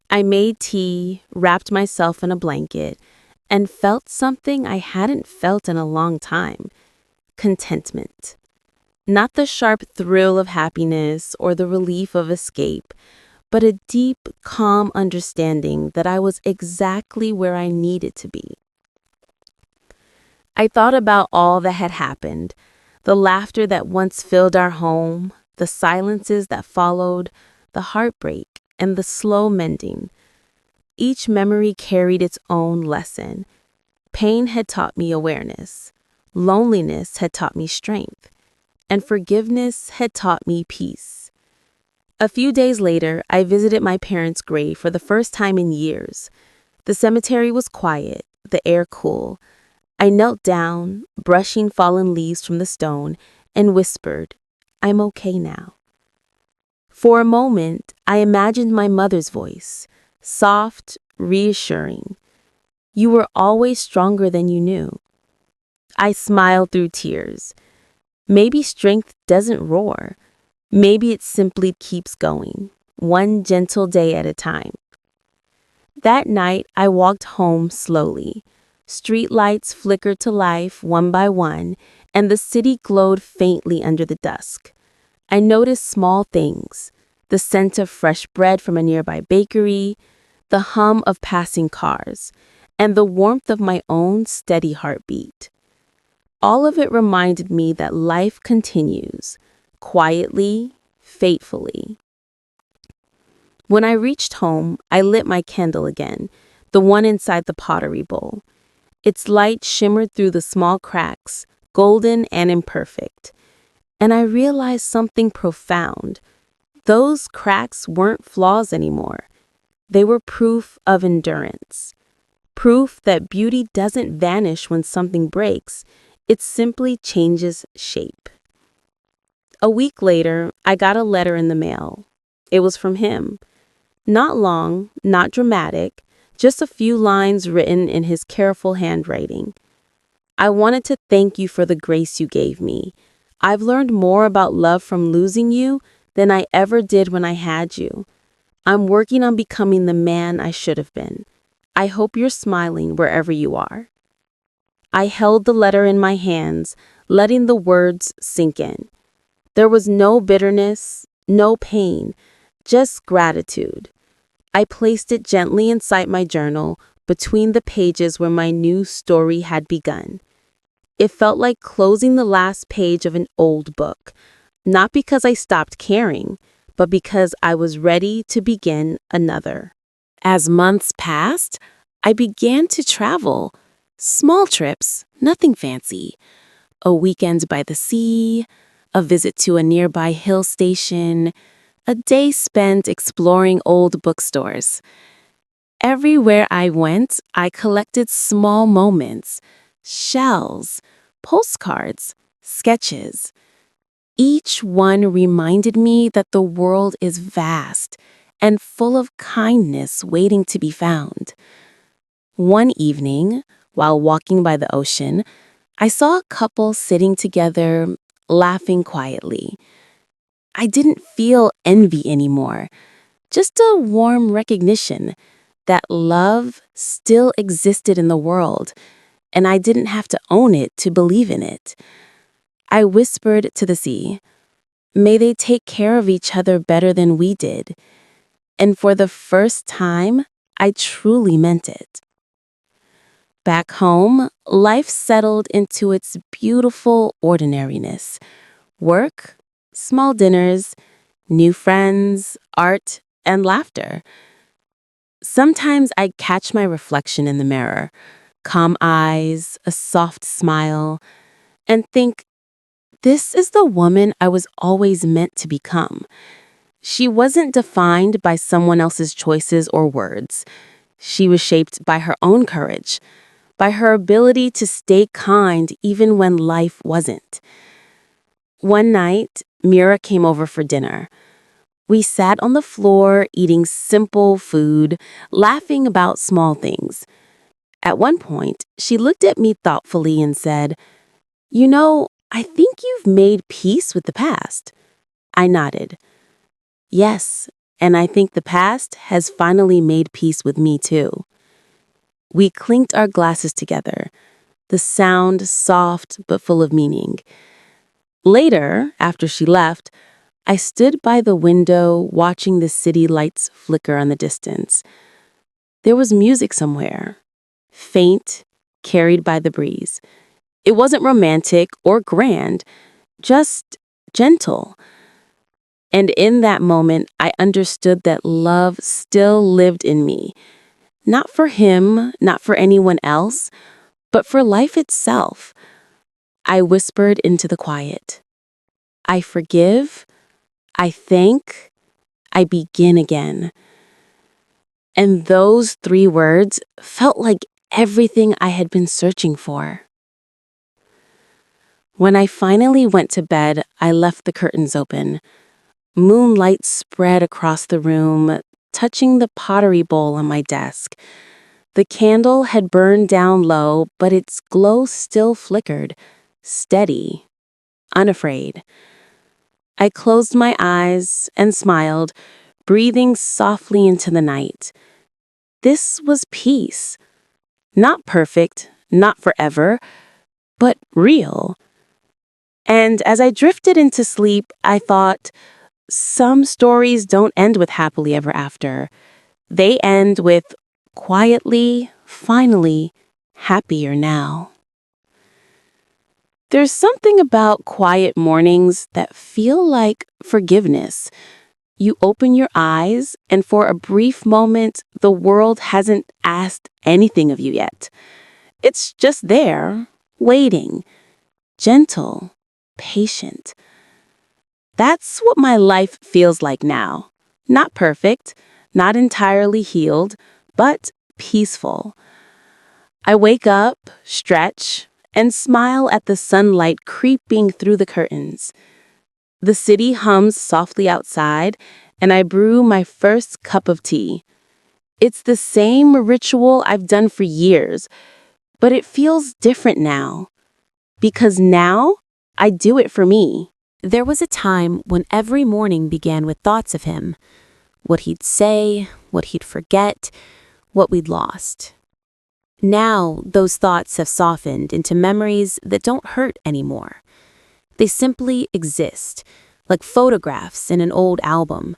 I made tea, wrapped myself in a blanket, and felt something I hadn't felt in a long time: contentment. Not the sharp thrill of happiness or the relief of escape, but a deep, calm understanding that I was exactly where I needed to be. I thought about all that had happened, the laughter that once filled our home, the silences that followed, the heartbreak, and the slow mending. Each memory carried its own lesson. Pain had taught me awareness, loneliness had taught me strength, and forgiveness had taught me peace. A few days later, I visited my parents' grave for the first time in years. The cemetery was quiet, the air cool. I knelt down, brushing fallen leaves from the stone, and whispered, "I'm okay now." For a moment, I imagined my mother's voice, soft, reassuring. "You were always stronger than you knew." I smiled through tears. Maybe strength doesn't roar. Maybe it simply keeps going, one gentle day at a time. That night, I walked home slowly. Street lights flickered to life one by one, and the city glowed faintly under the dusk. I noticed small things: the scent of fresh bread from a nearby bakery, the hum of passing cars, and the warmth of my own steady heartbeat. All of it reminded me that life continues, quietly, faithfully. When I reached home, I lit my candle again, the one inside the pottery bowl. Its light shimmered through the small cracks, golden and imperfect. And I realized something profound. Those cracks weren't flaws anymore. They were proof of endurance. Proof that beauty doesn't vanish when something breaks, it simply changes shape. A week later, I got a letter in the mail. It was from him. Not long, not dramatic, just a few lines written in his careful handwriting. "I wanted to thank you for the grace you gave me. I've learned more about love from losing you than I ever did when I had you. I'm working on becoming the man I should have been. I hope you're smiling wherever you are." I held the letter in my hands, letting the words sink in. There was no bitterness, no pain, just gratitude. I placed it gently inside my journal, between the pages where my new story had begun. It felt like closing the last page of an old book, not because I stopped caring, but because I was ready to begin another. As months passed, I began to travel. Small trips, nothing fancy. A weekend by the sea, a visit to a nearby hill station, a day spent exploring old bookstores. Everywhere I went, I collected small moments, shells, postcards, sketches. Each one reminded me that the world is vast and full of kindness waiting to be found. One evening, while walking by the ocean, I saw a couple sitting together, laughing quietly. I didn't feel envy anymore, just a warm recognition that love still existed in the world, and I didn't have to own it to believe in it. I whispered to the sea, "May they take care of each other better than we did." And for the first time, I truly meant it. Back home, life settled into its beautiful ordinariness. Work, small dinners, new friends, art, and laughter. Sometimes I'd catch my reflection in the mirror, calm eyes, a soft smile, and think, this is the woman I was always meant to become. She wasn't defined by someone else's choices or words. She was shaped by her own courage, by her ability to stay kind even when life wasn't. One night, Mira came over for dinner. We sat on the floor eating simple food, laughing about small things. At one point, she looked at me thoughtfully and said, "You know, I think you've made peace with the past." I nodded. "Yes, and I think the past has finally made peace with me too." We clinked our glasses together, the sound soft but full of meaning. Later, after she left, I stood by the window watching the city lights flicker on the distance. There was music somewhere, faint, carried by the breeze. It wasn't romantic or grand, just gentle. And in that moment, I understood that love still lived in me. Not for him, not for anyone else, but for life itself. I whispered into the quiet. I forgive, I thank, I begin again. And those 3 words felt like everything I had been searching for. When I finally went to bed, I left the curtains open. Moonlight spread across the room, touching the pottery bowl on my desk. The candle had burned down low, but its glow still flickered, steady, unafraid. I closed my eyes and smiled, breathing softly into the night. This was peace. Not perfect, not forever, but real. And as I drifted into sleep, I thought, some stories don't end with happily ever after. They end with quietly, finally, happier now. There's something about quiet mornings that feel like forgiveness. You open your eyes, and for a brief moment, the world hasn't asked anything of you yet. It's just there, waiting, gentle, patient. That's what my life feels like now. Not perfect, not entirely healed, but peaceful. I wake up, stretch, and smile at the sunlight creeping through the curtains. The city hums softly outside, and I brew my first cup of tea. It's the same ritual I've done for years, but it feels different now. Because now, I do it for me. There was a time when every morning began with thoughts of him, what he'd say, what he'd forget, what we'd lost. Now, those thoughts have softened into memories that don't hurt anymore. They simply exist, like photographs in an old album,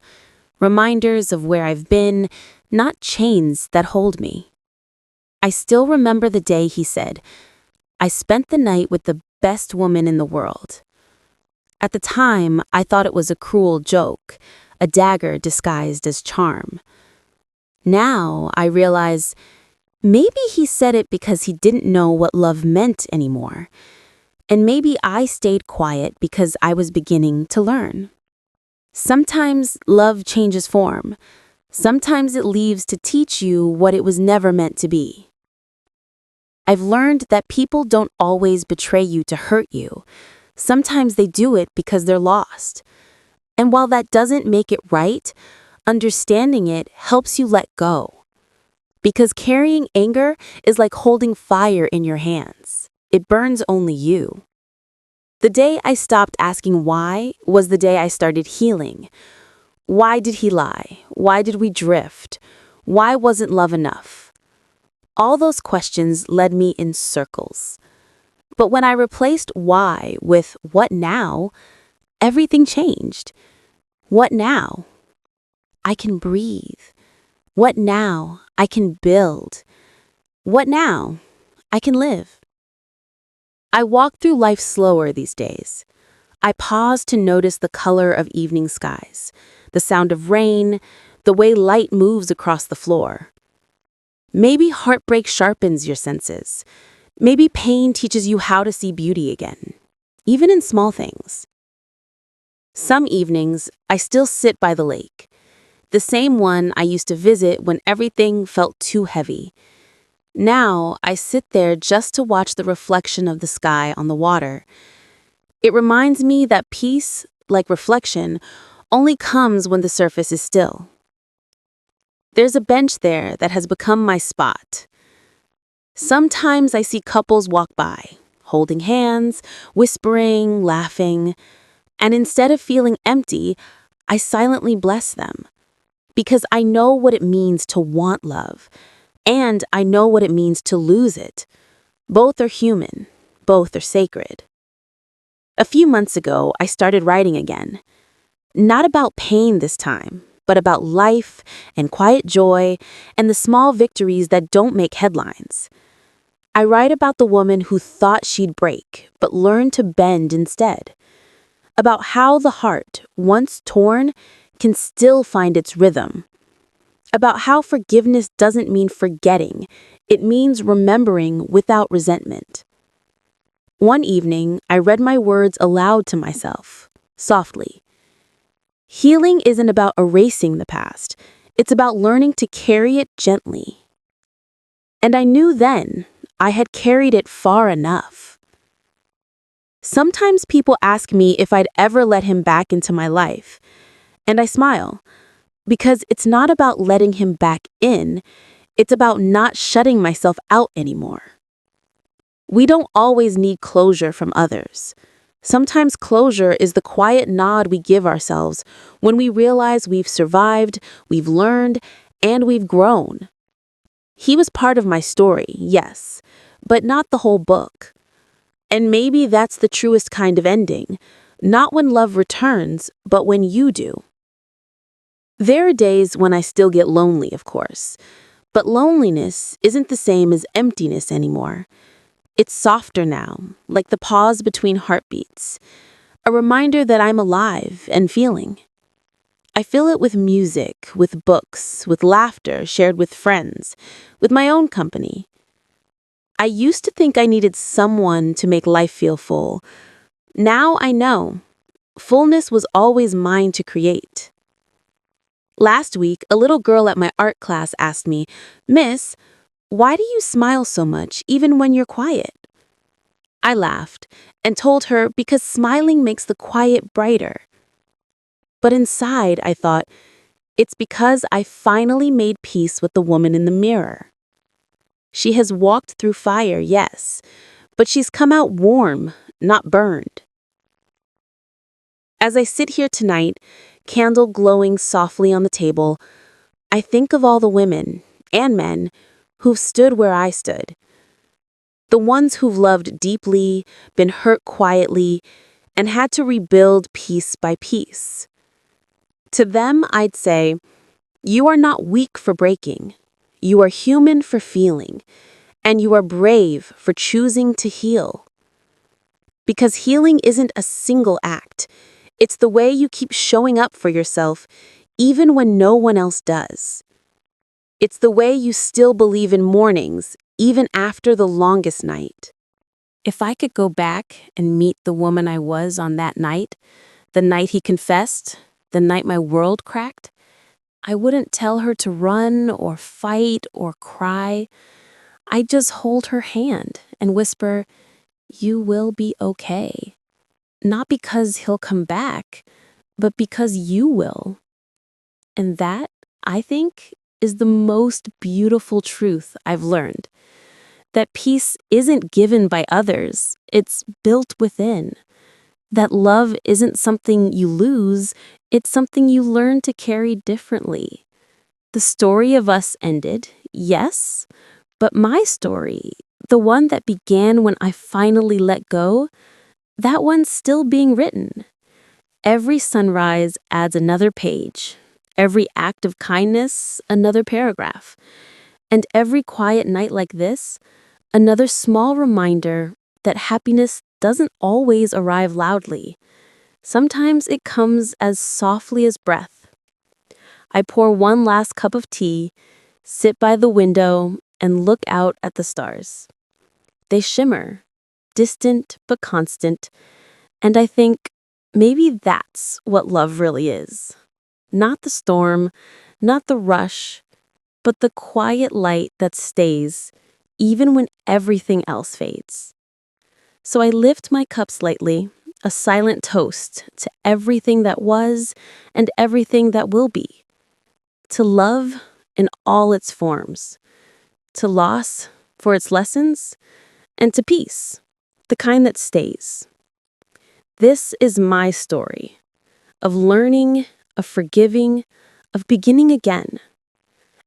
reminders of where I've been, not chains that hold me. I still remember the day he said, "I spent the night with the best woman in the world." At the time, I thought it was a cruel joke, a dagger disguised as charm. Now, I realize maybe he said it because he didn't know what love meant anymore. And maybe I stayed quiet because I was beginning to learn. Sometimes love changes form. Sometimes it leaves to teach you what it was never meant to be. I've learned that people don't always betray you to hurt you. Sometimes they do it because they're lost. And while that doesn't make it right, understanding it helps you let go. Because carrying anger is like holding fire in your hands. It burns only you. The day I stopped asking why was the day I started healing. Why did he lie? Why did we drift? Why wasn't love enough? All those questions led me in circles. But when I replaced why with what now, everything changed. What now? I can breathe. What now? I can build. What now? I can live. I walk through life slower these days. I pause to notice the color of evening skies, the sound of rain, the way light moves across the floor. Maybe heartbreak sharpens your senses. Maybe pain teaches you how to see beauty again, even in small things. Some evenings, I still sit by the lake, the same one I used to visit when everything felt too heavy. Now, I sit there just to watch the reflection of the sky on the water. It reminds me that peace, like reflection, only comes when the surface is still. There's a bench there that has become my spot. Sometimes I see couples walk by, holding hands, whispering, laughing, and instead of feeling empty, I silently bless them. Because I know what it means to want love, and I know what it means to lose it. Both are human, both are sacred. A few months ago, I started writing again. Not about pain this time, but about life and quiet joy and the small victories that don't make headlines. I write about the woman who thought she'd break, but learned to bend instead. About how the heart, once torn, can still find its rhythm. About how forgiveness doesn't mean forgetting, it means remembering without resentment. One evening, I read my words aloud to myself, softly. Healing isn't about erasing the past, it's about learning to carry it gently. And I knew then I had carried it far enough. Sometimes people ask me if I'd ever let him back into my life, and I smile, because it's not about letting him back in, it's about not shutting myself out anymore. We don't always need closure from others. Sometimes closure is the quiet nod we give ourselves when we realize we've survived, we've learned, and we've grown. He was part of my story, yes, but not the whole book. And maybe that's the truest kind of ending, not when love returns, but when you do. There are days when I still get lonely, of course, but loneliness isn't the same as emptiness anymore. It's softer now, like the pause between heartbeats, a reminder that I'm alive and feeling. I feel it with music, with books, with laughter shared with friends, with my own company. I used to think I needed someone to make life feel full. Now I know. Fullness was always mine to create. Last week, a little girl at my art class asked me, "Miss, why do you smile so much even when you're quiet?" I laughed and told her because smiling makes the quiet brighter. But inside, I thought, it's because I finally made peace with the woman in the mirror. She has walked through fire, yes, but she's come out warm, not burned. As I sit here tonight, candle glowing softly on the table, I think of all the women and men who've stood where I stood. The ones who've loved deeply, been hurt quietly, and had to rebuild piece by piece. To them, I'd say, you are not weak for breaking. You are human for feeling, and you are brave for choosing to heal. Because healing isn't a single act. It's the way you keep showing up for yourself, even when no one else does. It's the way you still believe in mornings, even after the longest night. If I could go back and meet the woman I was on that night, the night he confessed, the night my world cracked, I wouldn't tell her to run or fight or cry. I'd just hold her hand and whisper, "You will be okay." Not because he'll come back, but because you will. And that, I think, is the most beautiful truth I've learned. That peace isn't given by others, it's built within. That love isn't something you lose, it's something you learn to carry differently. The story of us ended, yes, but my story, the one that began when I finally let go, that one's still being written. Every sunrise adds another page, every act of kindness, another paragraph, and every quiet night like this, another small reminder that happiness doesn't always arrive loudly. Sometimes it comes as softly as breath. I pour one last cup of tea, sit by the window, and look out at the stars. They shimmer, distant but constant, and I think maybe that's what love really is. Not the storm, not the rush, but the quiet light that stays even when everything else fades. So I lift my cup slightly, a silent toast to everything that was and everything that will be. To love in all its forms, to loss for its lessons, and to peace, the kind that stays. This is my story of learning, of forgiving, of beginning again.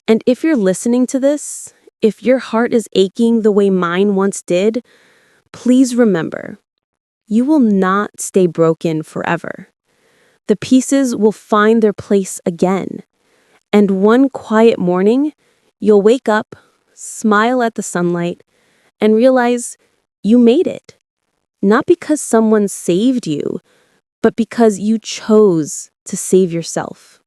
And if you're listening to this, if your heart is aching the way mine once did, please remember, you will not stay broken forever. The pieces will find their place again. And one quiet morning, you'll wake up, smile at the sunlight, and realize you made it. Not because someone saved you, but because you chose to save yourself.